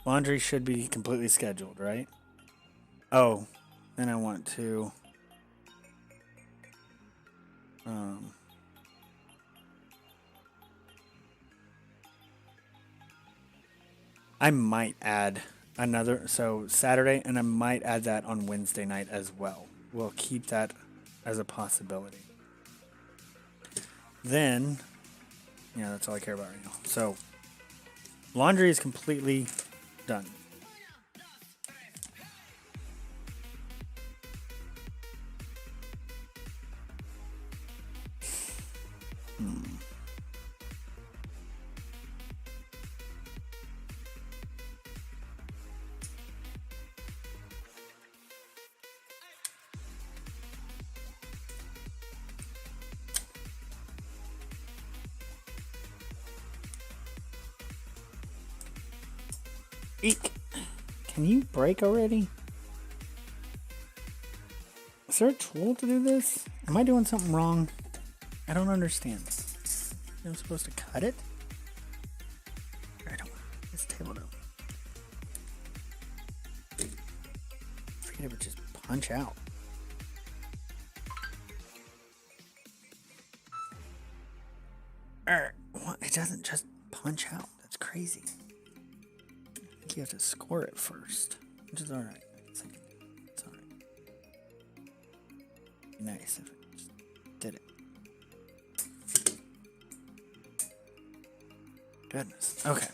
Laundry should be completely scheduled, right? Oh, then I want to I might add another so Saturday, and I might add that on Wednesday night as well. We'll keep that as a possibility. Then, yeah, that's all I care about right now. So, laundry is completely done. Eek. Can you break already? Is there a tool to do this? Am I doing something wrong? I don't understand. I'm supposed to cut it? I don't. This table don't. I forget it would just punch out. What? It doesn't just punch out. That's crazy. I think you have to score it first, which is alright. It's alright. Nice if it just did it. Goodness. Okay.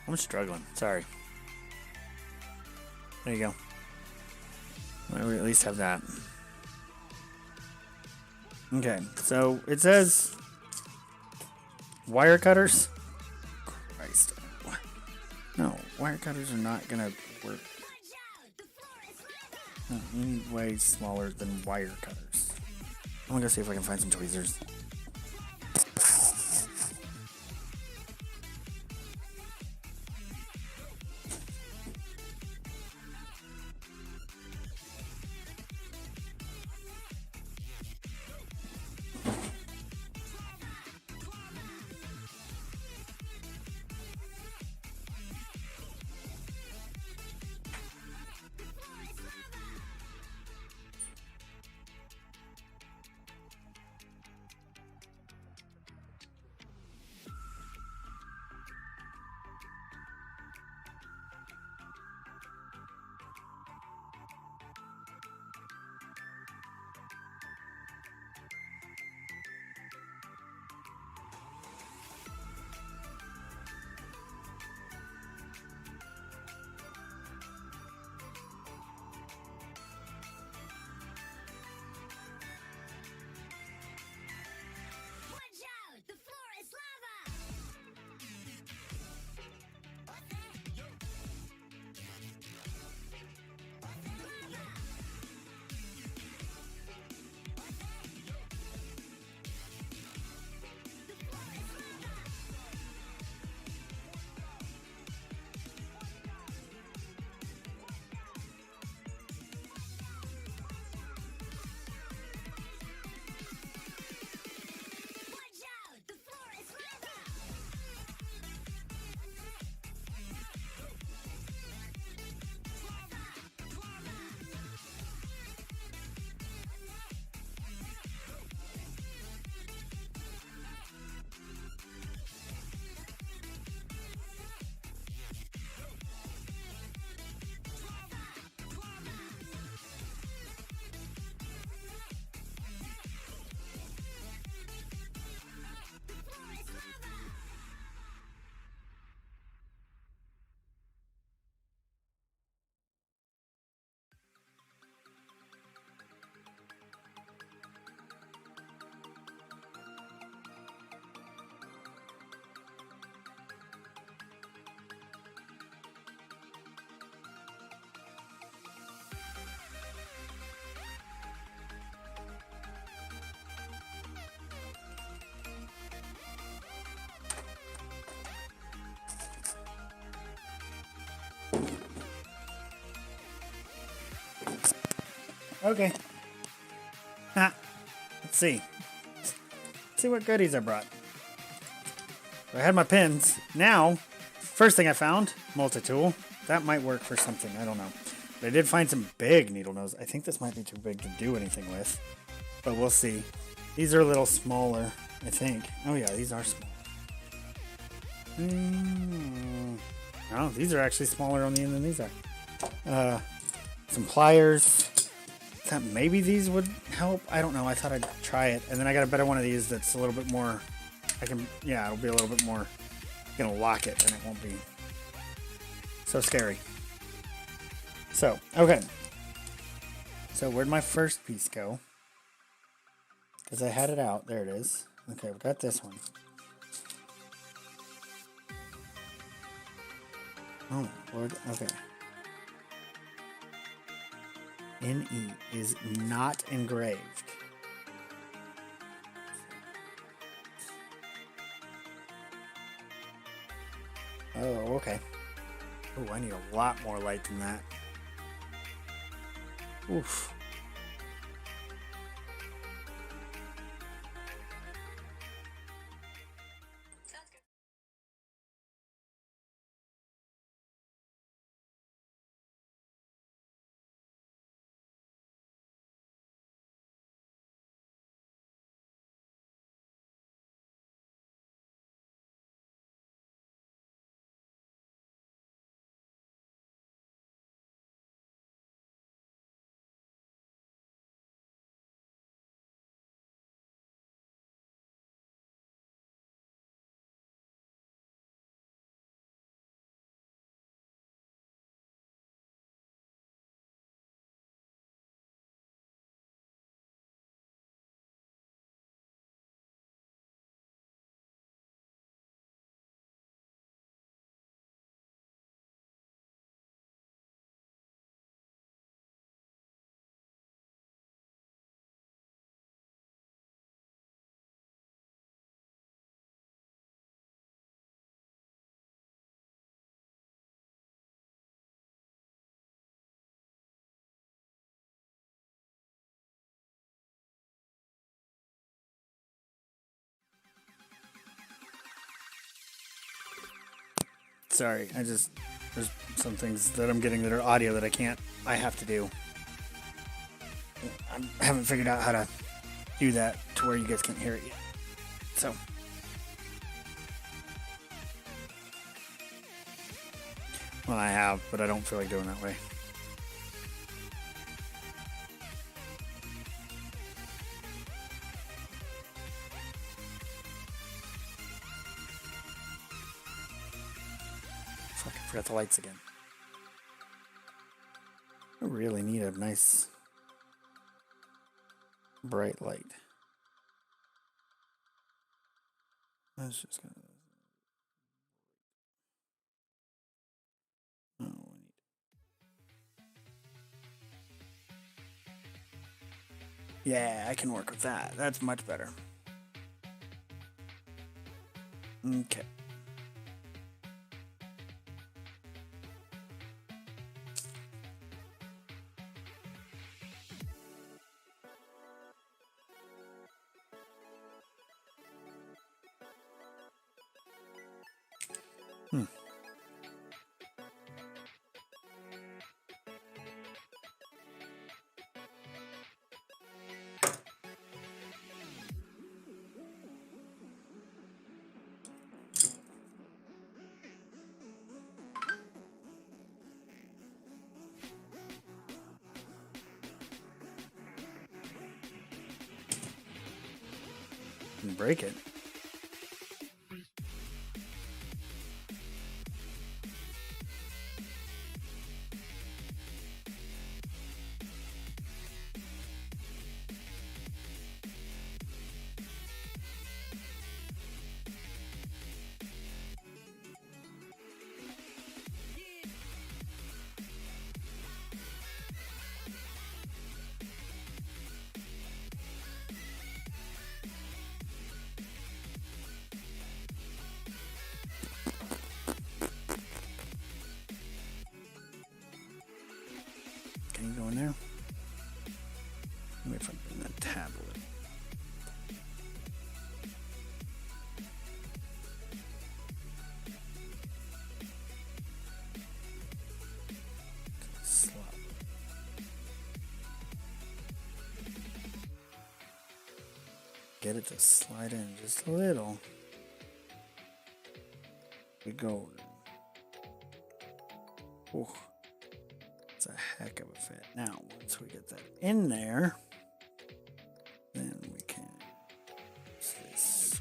I'm struggling. Sorry. There you go. We at least have that. Okay, so it says wire cutters. Christ. No, wire cutters are not gonna work. No, you need way smaller than wire cutters. I'm gonna go see if I can find some tweezers. Okay. Ha. Let's see. Let's see what goodies I brought. I had my pins. Now, first thing I found, multi-tool. That might work for something. I don't know. But I did find some big needle nose. I think this might be too big to do anything with. But we'll see. These are a little smaller, I think. Oh yeah, these are small. Oh, these are actually smaller on the end than these are. Some pliers. Thought maybe these would help. I don't know. I thought I'd try it. And then I got a better one of these that's a little bit more... it'll be a little bit more... gonna lock it and it won't be so scary. So, okay. So where'd my first piece go? Because I had it out. There it is. Okay, we got this one. Oh, Lord. Okay. NE is not engraved. Oh, okay. Oh, I need a lot more light than that. Oof. Sorry, there's some things that I'm getting that are audio that I have to do. I haven't figured out how to do that to where you guys can't hear it yet. So. Well, I have, but I don't feel like doing that way. Fuck, I forgot the lights again. I really need a nice bright light. That's just gonna... Oh, yeah, I can work with that. That's much better. Okay. And break it. get it to slide in just a little. We go. Oh, it's a heck of a fit. Now, once we get that in there, then we can use this.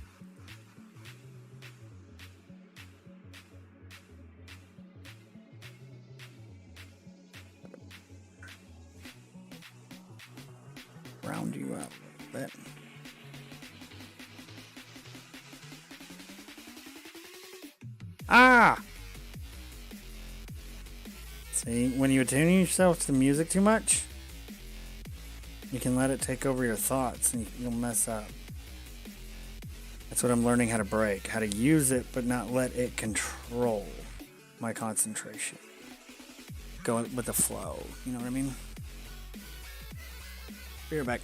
Round you out a little bit. Ah! See, when you attune yourself to the music too much, you can let it take over your thoughts and you'll mess up. That's what I'm learning how to break, how to use it but not let it control my concentration. Go with the flow, you know what I mean? Be right back.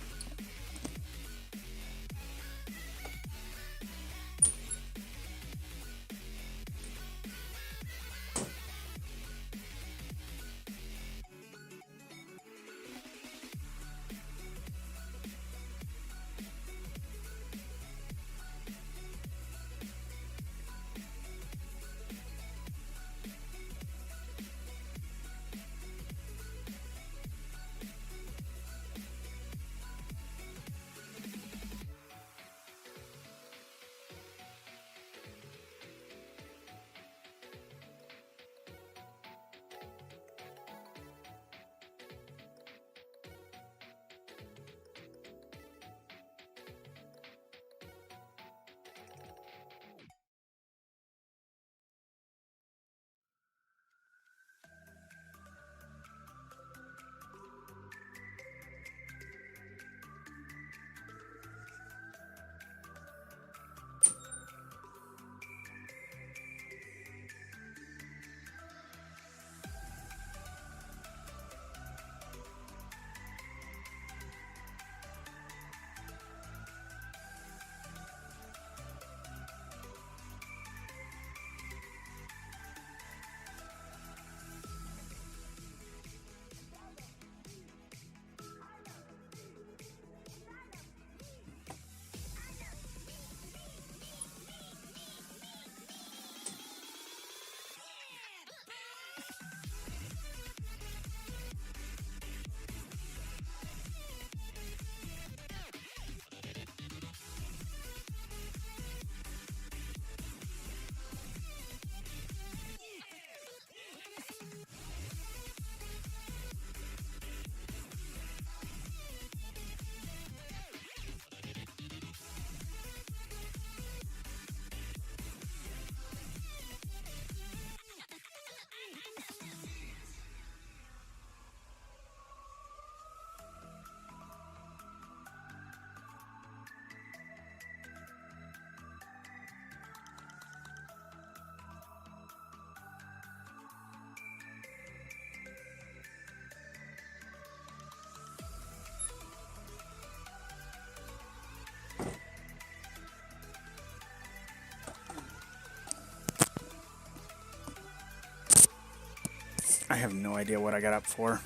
I have no idea what I got up for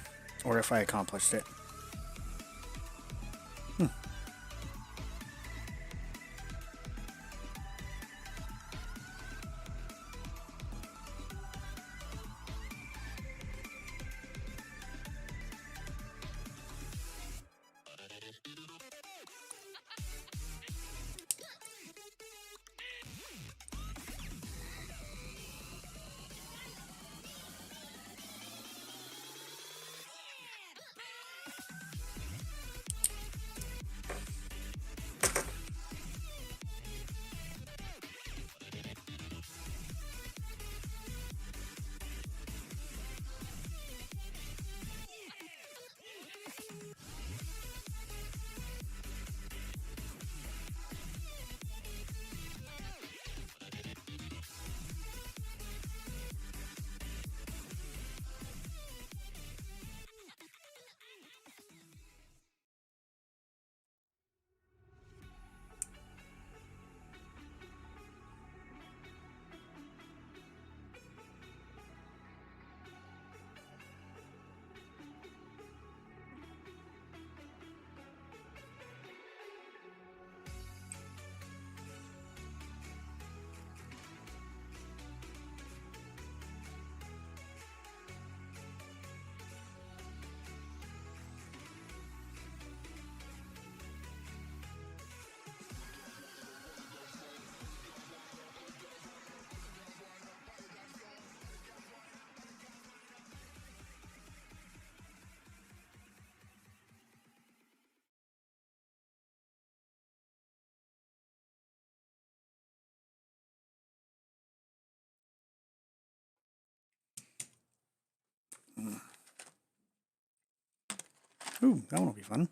or if I accomplished it. Ooh, that one will be fun.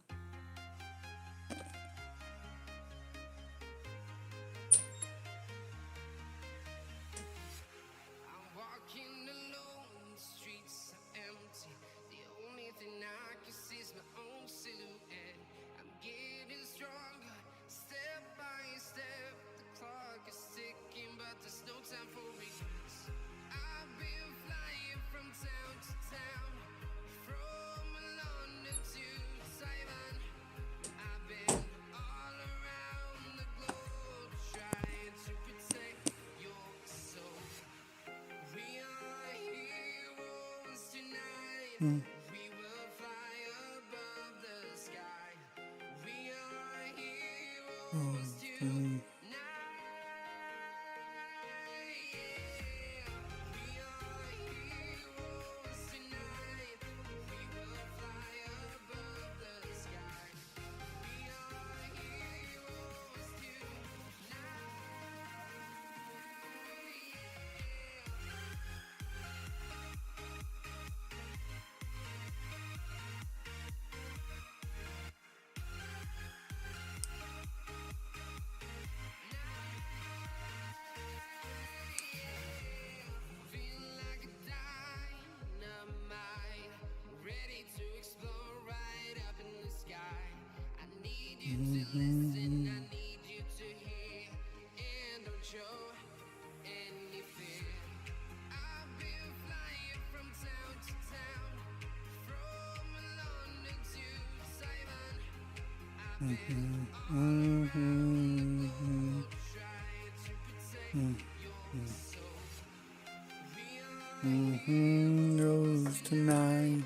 Rose tonight,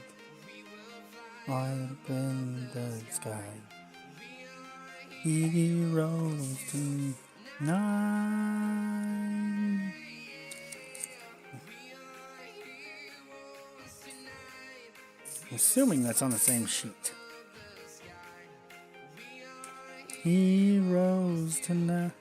up in the sky. He rose tonight. I'm assuming that's on the same sheet. He rose tonight.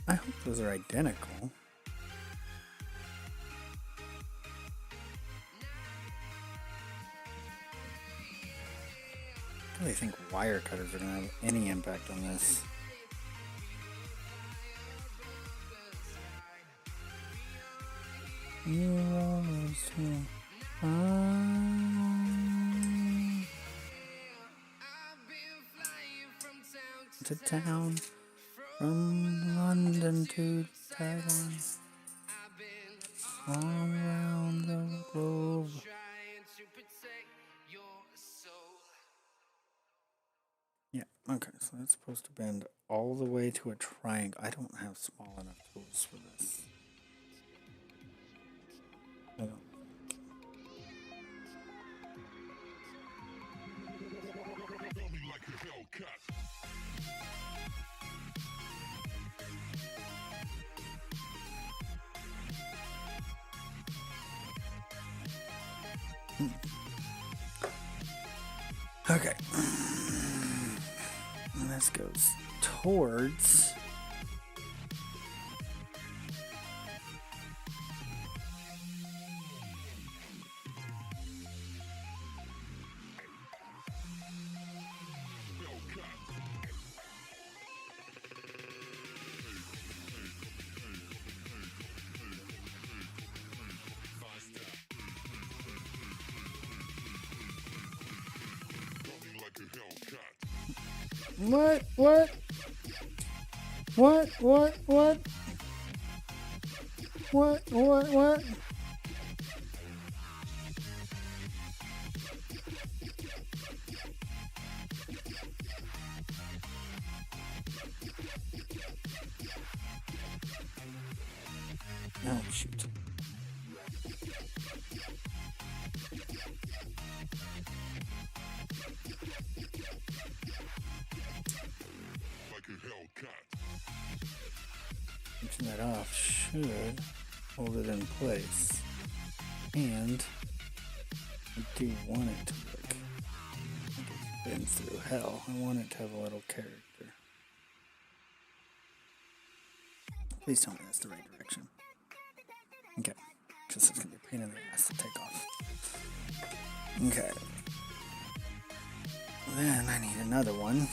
I hope those are identical. I really think wire cutters are going to have any impact on this. To town, from London to Taiwan, all around the globe. Yeah, okay, so that's supposed to bend all the way to a triangle. I don't have small enough tools for this. I don't. Okay. And this goes towards What? What? Oh, shoot. Switching that off should hold it in place. And I do want it to look like it's been through hell. I want it to have a little character. Please tell me that's the right direction. Okay. Because it's going to be a pain in the ass to take off. Okay. Then I need another one.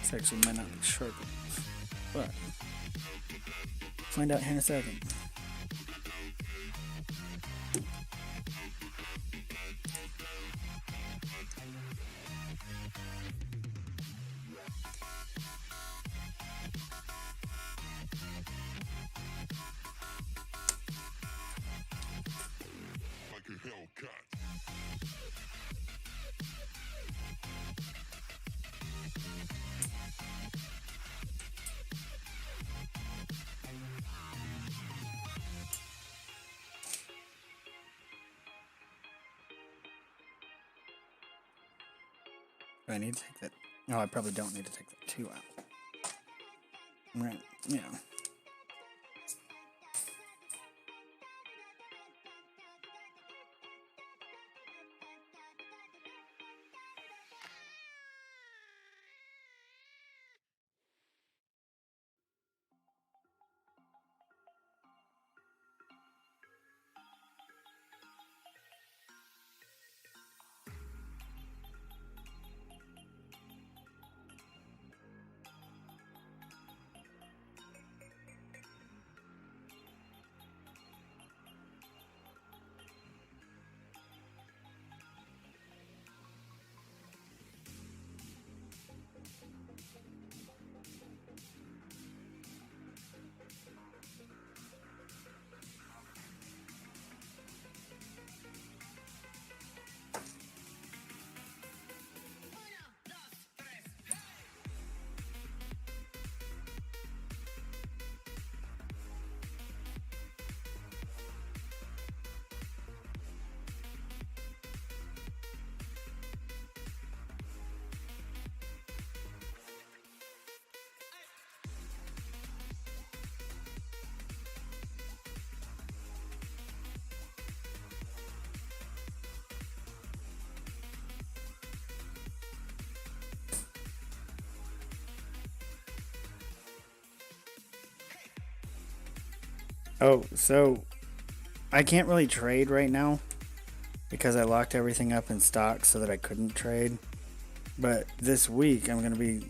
This actually might not be sharp enough, but find out here in a second. Like a Hellcat. Do I need to take that? No, I probably don't need to take that 2 out. Right, yeah. Oh, so I can't really trade right now because I locked everything up in stock so that I couldn't trade. But this week I'm going to be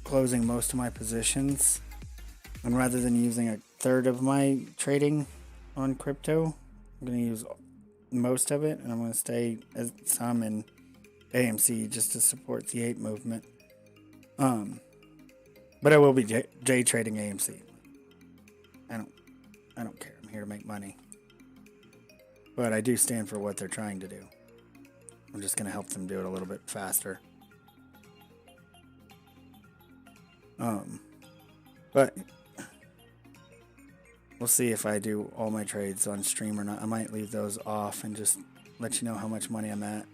closing most of my positions, and rather than using a third of my trading on crypto, I'm going to use most of it, and I'm going to stay as some in AMC just to support the ape movement. But I will be J trading AMC. I don't care. I'm here to make money. But I do stand for what they're trying to do. I'm just going to help them do it a little bit faster. But we'll see if I do all my trades on stream or not. I might leave those off and just let you know how much money I'm at.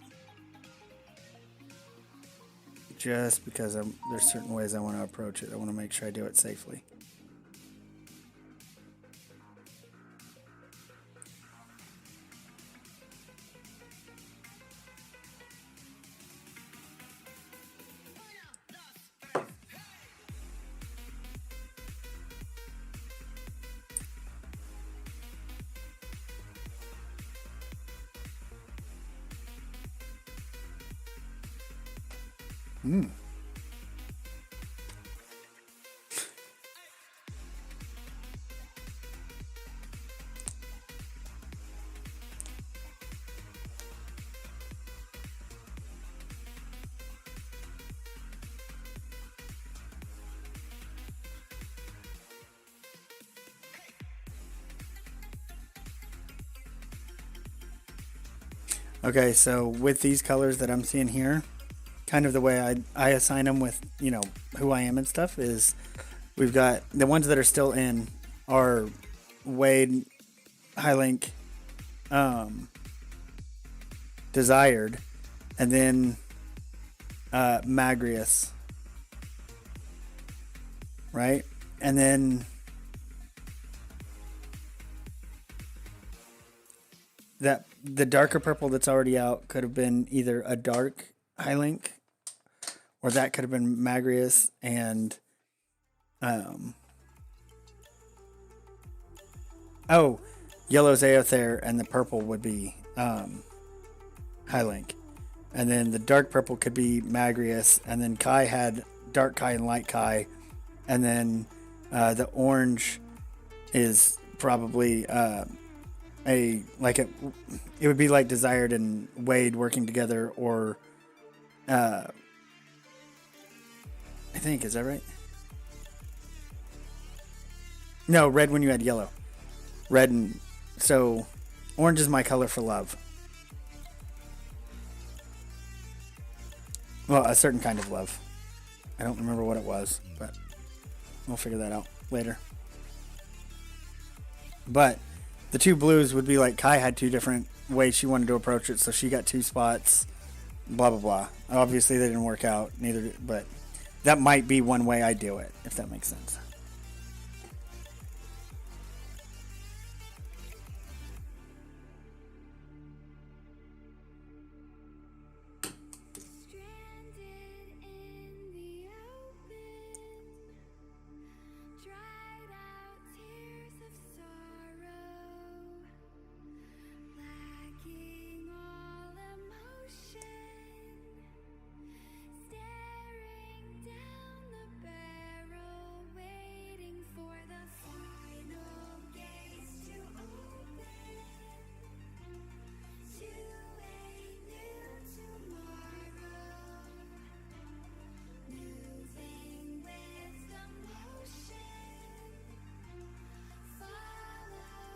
Just because there's certain ways I want to approach it. I want to make sure I do it safely. Okay, so with these colors that I'm seeing here, kind of the way I assign them with, who I am and stuff is we've got the ones that are still in are Wade, Highlink, um, Desired, and then Magrius, right? And then that the darker purple that's already out could have been either a dark Highlink or that could have been Magrius and um oh, yellow's Aether and the purple would be Highlink. And then the dark purple could be Magrius and then Kai had dark Kai and light Kai and then the orange is probably a like a it would be like Desired and Wade working together or uh I think, is that right? No, red when you had yellow. Red and so orange is my color for love. Well, a certain kind of love. I don't remember what it was, but we'll figure that out later. But the two blues would be like Kai had two different ways she wanted to approach it, so she got two spots. Blah blah blah. Obviously, they didn't work out. Neither, but that might be one way I do it, if that makes sense. Stranded in the open, dried out tears of sorrow, lacking all emotion, staring down the barrel, waiting for the final gates to open to a new tomorrow, moving with the motion, following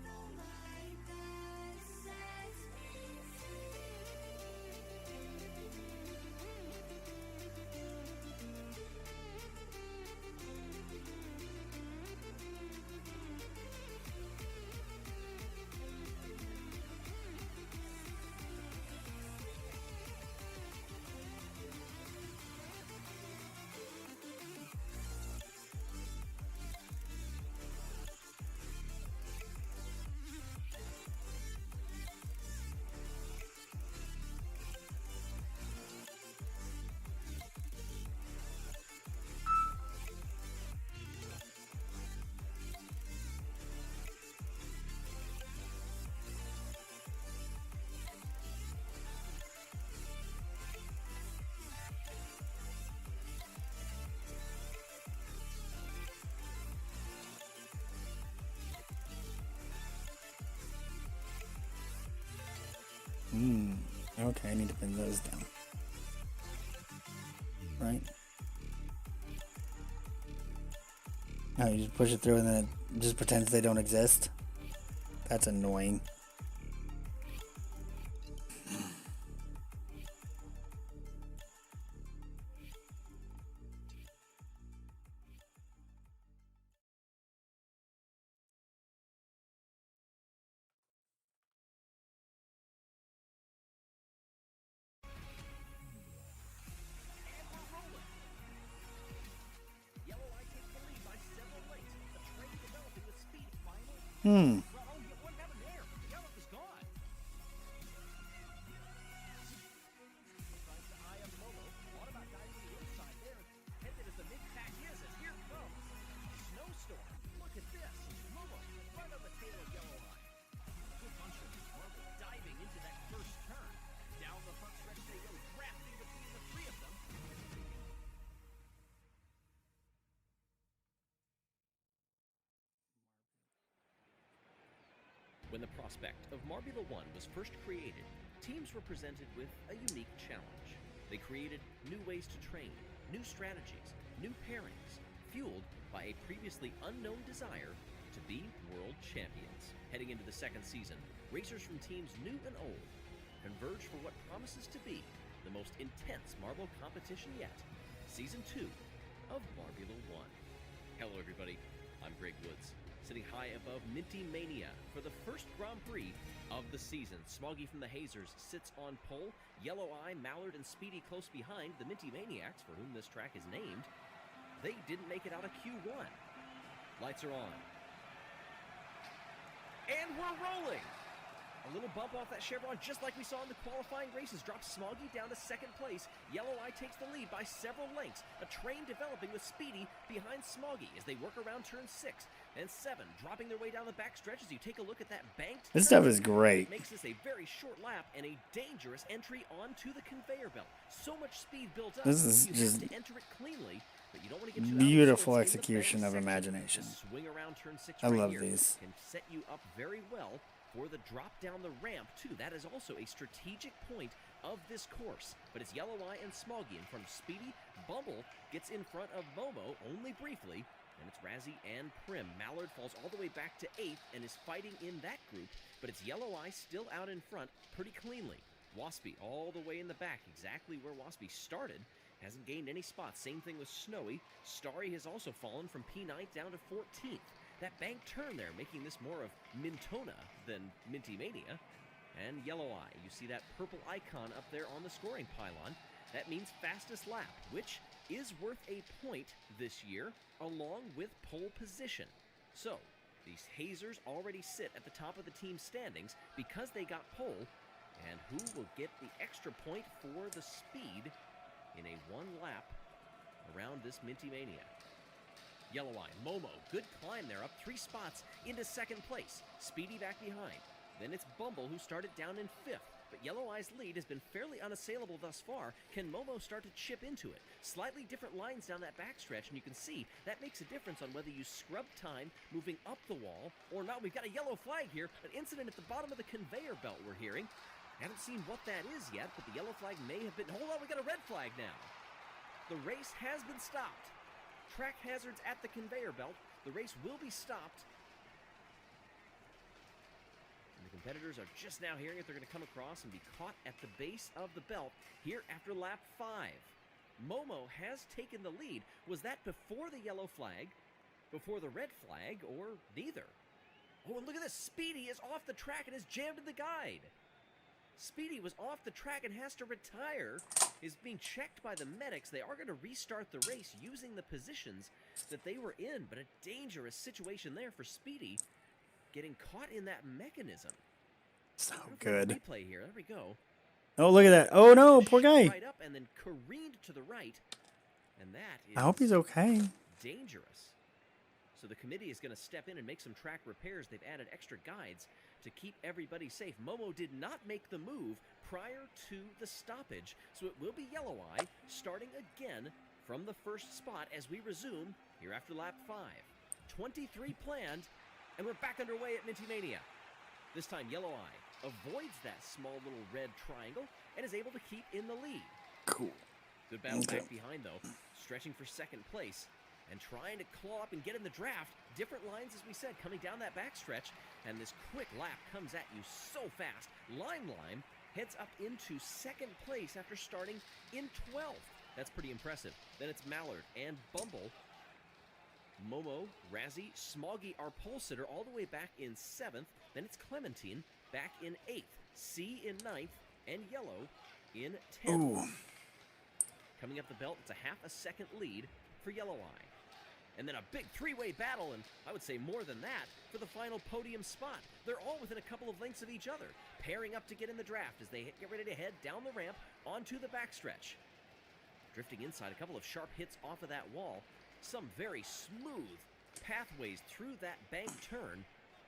the light that sets me Okay, I need to pin those down. Right? No, you just push it through and then it just pretends they don't exist. That's annoying. Hmm. When the prospect of Marbula 1 was first created, teams were presented with a unique challenge. They created new ways to train, new strategies, new pairings, fueled by a previously unknown desire to be world champions. Heading into the second season, racers from teams new and old converge for what promises to be the most intense marble competition yet. Season 2 of Marbula 1. Hello everybody, I'm Greg Woods, sitting high above Minty Mania for the first Grand Prix of the season. Smoggy from the Hazers sits on pole, Yellow Eye, Mallard, and Speedy close behind. The Minty Maniacs, for whom this track is named, they didn't make it out of Q1. Lights are on. And we're rolling! A little bump off that chevron, just like we saw in the qualifying races, drops Smoggy down to second place. Yellow Eye takes the lead by several lengths. A train developing with Speedy behind Smoggy as they work around turn 6 and 7, dropping their way down the backstretch as you take a look at that banked. This stuff is great. Makes this a very short lap and a dangerous entry onto the conveyor belt. So much speed built up. This is you just have to enter it cleanly, but you don't want to get too beautiful out of sorts in the execution bank of section. imagination. The swing around turn 6 I right love here these. can set you up very well for the drop down the ramp too. That is also a strategic point of this course. But it's Yellow Eye and Smoggy in front of Speedy. Bumble gets in front of Momo only briefly. And it's Razzie and Prim. Mallard falls all the way back to 8th and is fighting in that group. But it's Yellow Eye still out in front pretty cleanly. Waspy all the way in the back, exactly where Waspy started. Hasn't gained any spots. Same thing with Snowy. Starry has also fallen from P9 down to 14th. That bank turn there, making this more of Mintona than Minty Mania. And Yellow Eye, you see that purple icon up there on the scoring pylon. That means fastest lap, which is worth a point this year, along with pole position. So, these Hazers already sit at the top of the team standings because they got pole. And who will get the extra point for the speed in a one lap around this Minty Mania? Yellow Eye, Momo, good climb there, up 3 spots into second place. Speedy back behind. Then it's Bumble, who started down in 5th. But Yellow Eye's lead has been fairly unassailable thus far. Can Momo start to chip into it? Slightly different lines down that backstretch, and you can see that makes a difference on whether you scrub time moving up the wall or not. We've got a yellow flag here, an incident at the bottom of the conveyor belt we're hearing. Haven't seen what that is yet, but the yellow flag may have been... Hold on, we got a red flag now. The race has been stopped. Track hazards at the conveyor belt. The race will be stopped. And the competitors are just now hearing if they're going to come across and be caught at the base of the belt here after lap 5. Momo has taken the lead. Was that before the yellow flag, before the red flag, or neither? Oh, and look at this. Speedy is off the track and is jammed in the guide. Speedy was off the track and has to retire, is being checked by the medics. They are going to restart the race using the positions that they were in, but a dangerous situation there for Speedy, getting caught in that mechanism. So Beautiful good. replay here. There we go. Oh, look at that. Oh, no, Just poor shot guy. Right up and then careened to the right, and that is I hope he's okay. dangerous. So the committee is going to step in and make some track repairs. They've added extra guides to keep everybody safe. Momo did not make the move prior to the stoppage, so it will be Yellow Eye starting again from the first spot as we resume here after lap 5. 23 planned, and we're back underway at Minty Mania. This time Yellow Eye avoids that small little red triangle and is able to keep in the lead. Cool. Good battle Okay. back behind, though, stretching for second place and trying to claw up and get in the draft. Different lines, as we said, coming down that backstretch, and this quick lap comes at you so fast. Lime heads up into second place after starting in 12th. That's pretty impressive. Then it's Mallard and Bumble. Momo, Razzie, Smoggy, our pole sitter, all the way back in 7th. Then it's Clementine back in 8th. C in 9th, and Yellow in 10th. Ooh. Coming up the belt, it's a half a second lead for Yellow Eye. And then a big 3-way battle, and I would say more than that, for the final podium spot. They're all within a couple of lengths of each other, pairing up to get in the draft as they get ready to head down the ramp onto the backstretch. Drifting inside, a couple of sharp hits off of that wall. Some very smooth pathways through that bank turn,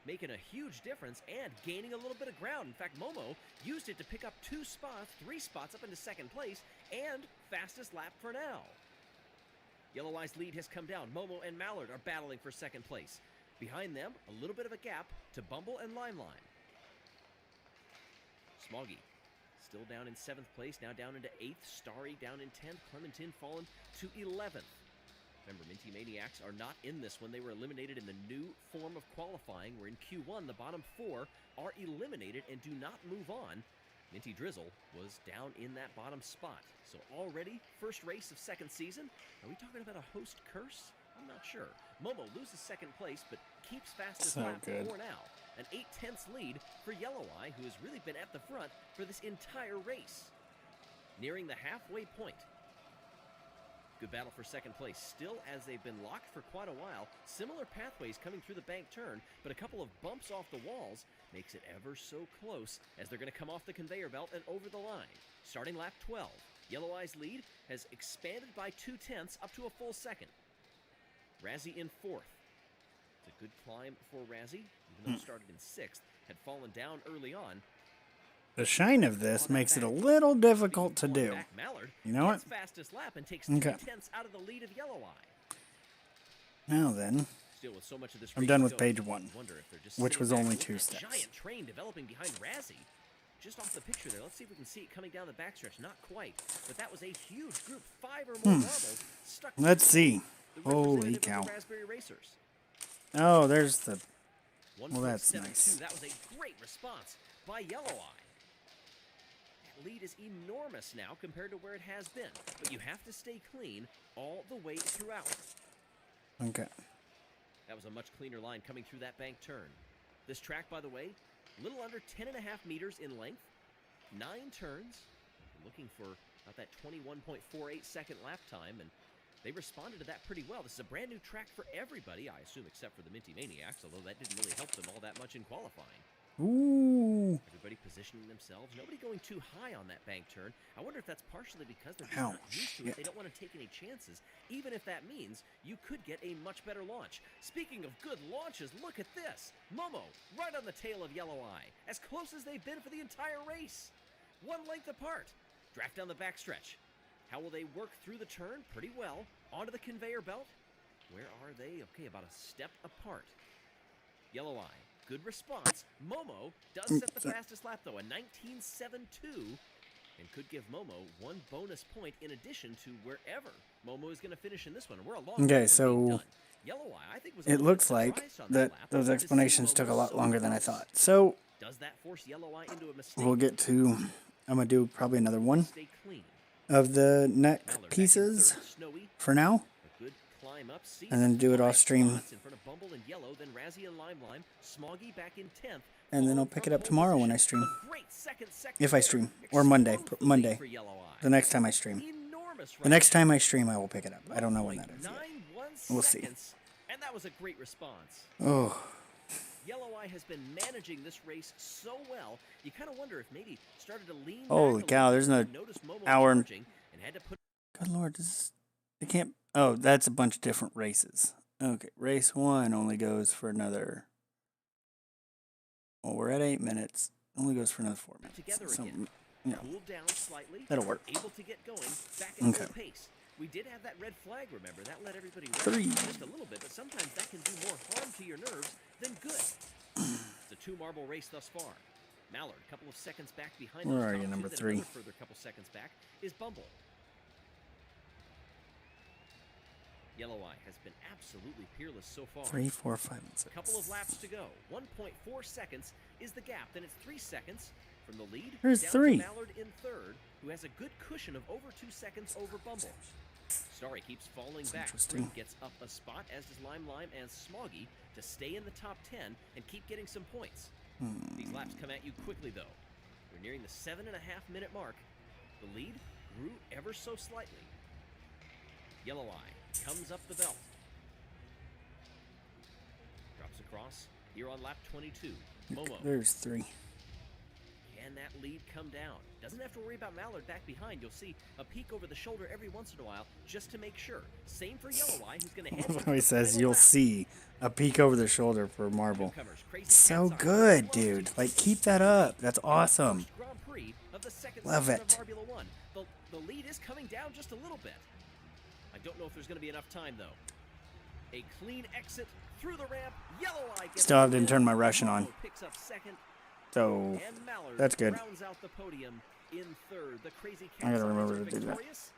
making a huge difference and gaining a little bit of ground. In fact, Momo used it to pick up 2 spots, 3 spots up into second place, and fastest lap for now. Yellow Eye's lead has come down. Momo and Mallard are battling for second place. Behind them, a little bit of a gap to Bumble and Lime. Smoggy still down in 7th place, now down into 8th. Starry down in 10th. Clementine fallen to 11th. Remember, Minty Maniacs are not in this one. They were eliminated in the new form of qualifying, where in Q1, the bottom 4 are eliminated and do not move on Minty Drizzle was down in that bottom spot. So already, first race of second season. Are we talking about a host curse? I'm not sure. Momo loses second place, but keeps fastest So lap good. for now. An 8/10 lead for Yellow Eye, who has really been at the front for this entire race. Nearing the halfway point. Good battle for second place still, as they've been locked for quite a while. Similar pathways coming through the bank turn, but a couple of bumps off the walls makes it ever so close as they're going to come off the conveyor belt and over the line. Starting lap 12, Yellow Eye's lead has expanded by 2/10 up to a full second. Razzie in fourth. It's a good climb for Razzie, even though it started in sixth, had fallen down early on. The shine of this makes it a little difficult to do. Back Mallard You know what? gets fastest lap and takes Okay. 2/10 out of the lead of Yellow Eye. Now then, Still, with so much of this I'm race done to with go, page 1, wonder if they're just which sitting was back only with 2 that steps. Giant train developing behind Razzie. Just off the picture there, let's see if we can see it coming down the backstretch. Not quite, but that was a huge group, 5 or more marbles stuck. to Let's the see. the Holy representative of cow. the Raspberry Racers. Oh, there's the... 1.72. Well, that's nice. That was a great response by Yellow Eye. That lead is enormous now compared to where it has been, but you have to stay clean all the way throughout. Okay. That was a much cleaner line coming through that bank turn. This track, by the way, a little under 10.5 meters in length, 9 turns, looking for about that 21.48 second lap time, and they responded to that pretty well. This is a brand new track for everybody, I assume, except for the Minty Maniacs, although that didn't really help them all that much in qualifying. Ooh. Everybody positioning themselves, nobody going too high on that bank turn. I wonder if that's partially because they're just not used to it. They don't want to take any chances, even if that means you could get a much better launch. Speaking of good launches, look at this. Momo, right on the tail of Yellow Eye, as close as they've been for the entire race. 1 length apart. Draft down the backstretch. How will they work through the turn? Pretty well. Onto the conveyor belt. Where are they? Okay, about a step apart. Yellow Eye. Good response. Momo does set the fastest lap, though, a 19.72, and could give Momo 1 bonus point in addition to wherever Momo is going to finish in this one. We're a long way Okay, from being so done. Yellow Eye, I think, was a it little looks bit like surprised on that lap those to see explanations took a Momo lot so longer than I close. thought. So Does that force Yellow Eye into a mistake? we'll get to... I'm going to do probably another one Stay clean. of the neck Mallard back in pieces third. Snowy, for now. a good climb up. And then do it All off stream. spots in front of Bumble and Yellow, then Razzie and Lime, Smoggy back in 10th. And then I'll followed pick from it up pole tomorrow when I position. stream. A great second If I there. stream. Or Monday. Explodes the Monday. lead for Yellow Eye. The next time I stream. Enormous The next time I stream, I will pick it up. I don't know when that is yet. 1.91 We'll see. seconds, and that was a great response. Oh, Yellow Eye has been managing this race so well, you kind of wonder if maybe started to lean Holy back a cow, little there's bit no and noticed Momo hour and- charging and had to put good lord. This is... It can't... Oh, that's a bunch of different races. Okay, race 1 only goes for another... Well, we're at 8 minutes. Only goes for another 4 minutes. together So, again. you know, Cooled down slightly. that'll work. Able to get going back at Okay. full pace. We did have that red flag, remember? That let everybody rest 3. just a little bit, but sometimes that can do more harm to your nerves than good. It's a 2-marble race thus far. Mallard, a couple of seconds back behind Where those are top you, two, number then 3? another further couple seconds back is Bumble. Yellow Eye has been absolutely peerless so far. 3, 4, 5, and 6. A couple of laps to go. 1.4 seconds is the gap. Then it's 3 seconds from the lead There's down 3. to Mallard in third, who has a good cushion of over 2 seconds over Bumble. Starry keeps falling back. interesting. Fruit gets up a spot, as does Lime and Smoggy, to stay in the top 10 and keep getting some points. These laps come at you quickly, though. We're nearing the 7.5-minute mark. The lead grew ever so slightly. Yellow Eye comes up the belt. Drops across here on lap 22. Momo. There's 3. Can that lead come down? Doesn't have to worry about Mallard back behind. You'll see a peek over the shoulder every once in a while just to make sure. Same for Yellow Eye, who's going to head He says you'll see a peek over the shoulder for Marble. Crazy So Cat's Eye good, loves dude. to Like, keep that up. That's awesome. First Grand Prix of the second Love season it. of Marbula 1. The lead is coming down just a little bit. I don't know if there's going to be enough time, though. A clean exit through the ramp. Yellow Eye gets Still the didn't win. turn my Russian on. Momo picks up second, So, and Mallard that's good. rounds out the podium in third. The Crazy I gotta Cat's Eyes remember are to do that. victorious.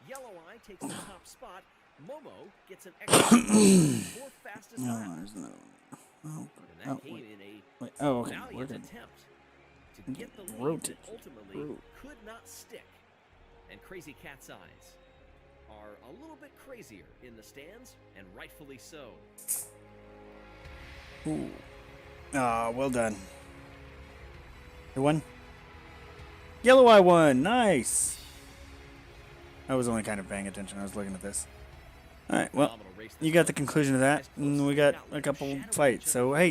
Yellow Eye takes the top spot. Momo gets an extra fourth fastest no, lap. there's another one. And that came in a Wait, oh, okay. valiant We're good. attempt to get the lead Rotate. that ultimately money Ooh. could not stick. And Crazy Cat's Eyes are a little bit crazier in the stands, and rightfully so. Ooh. Ah, well done. Who won? Yellow Eye won. Nice. I was only kind of paying attention. I was looking at this. All right. Well, Phenomenal race you this got the one. conclusion of that, Guys and close we to got out a with couple shadowing each fights. other So hey,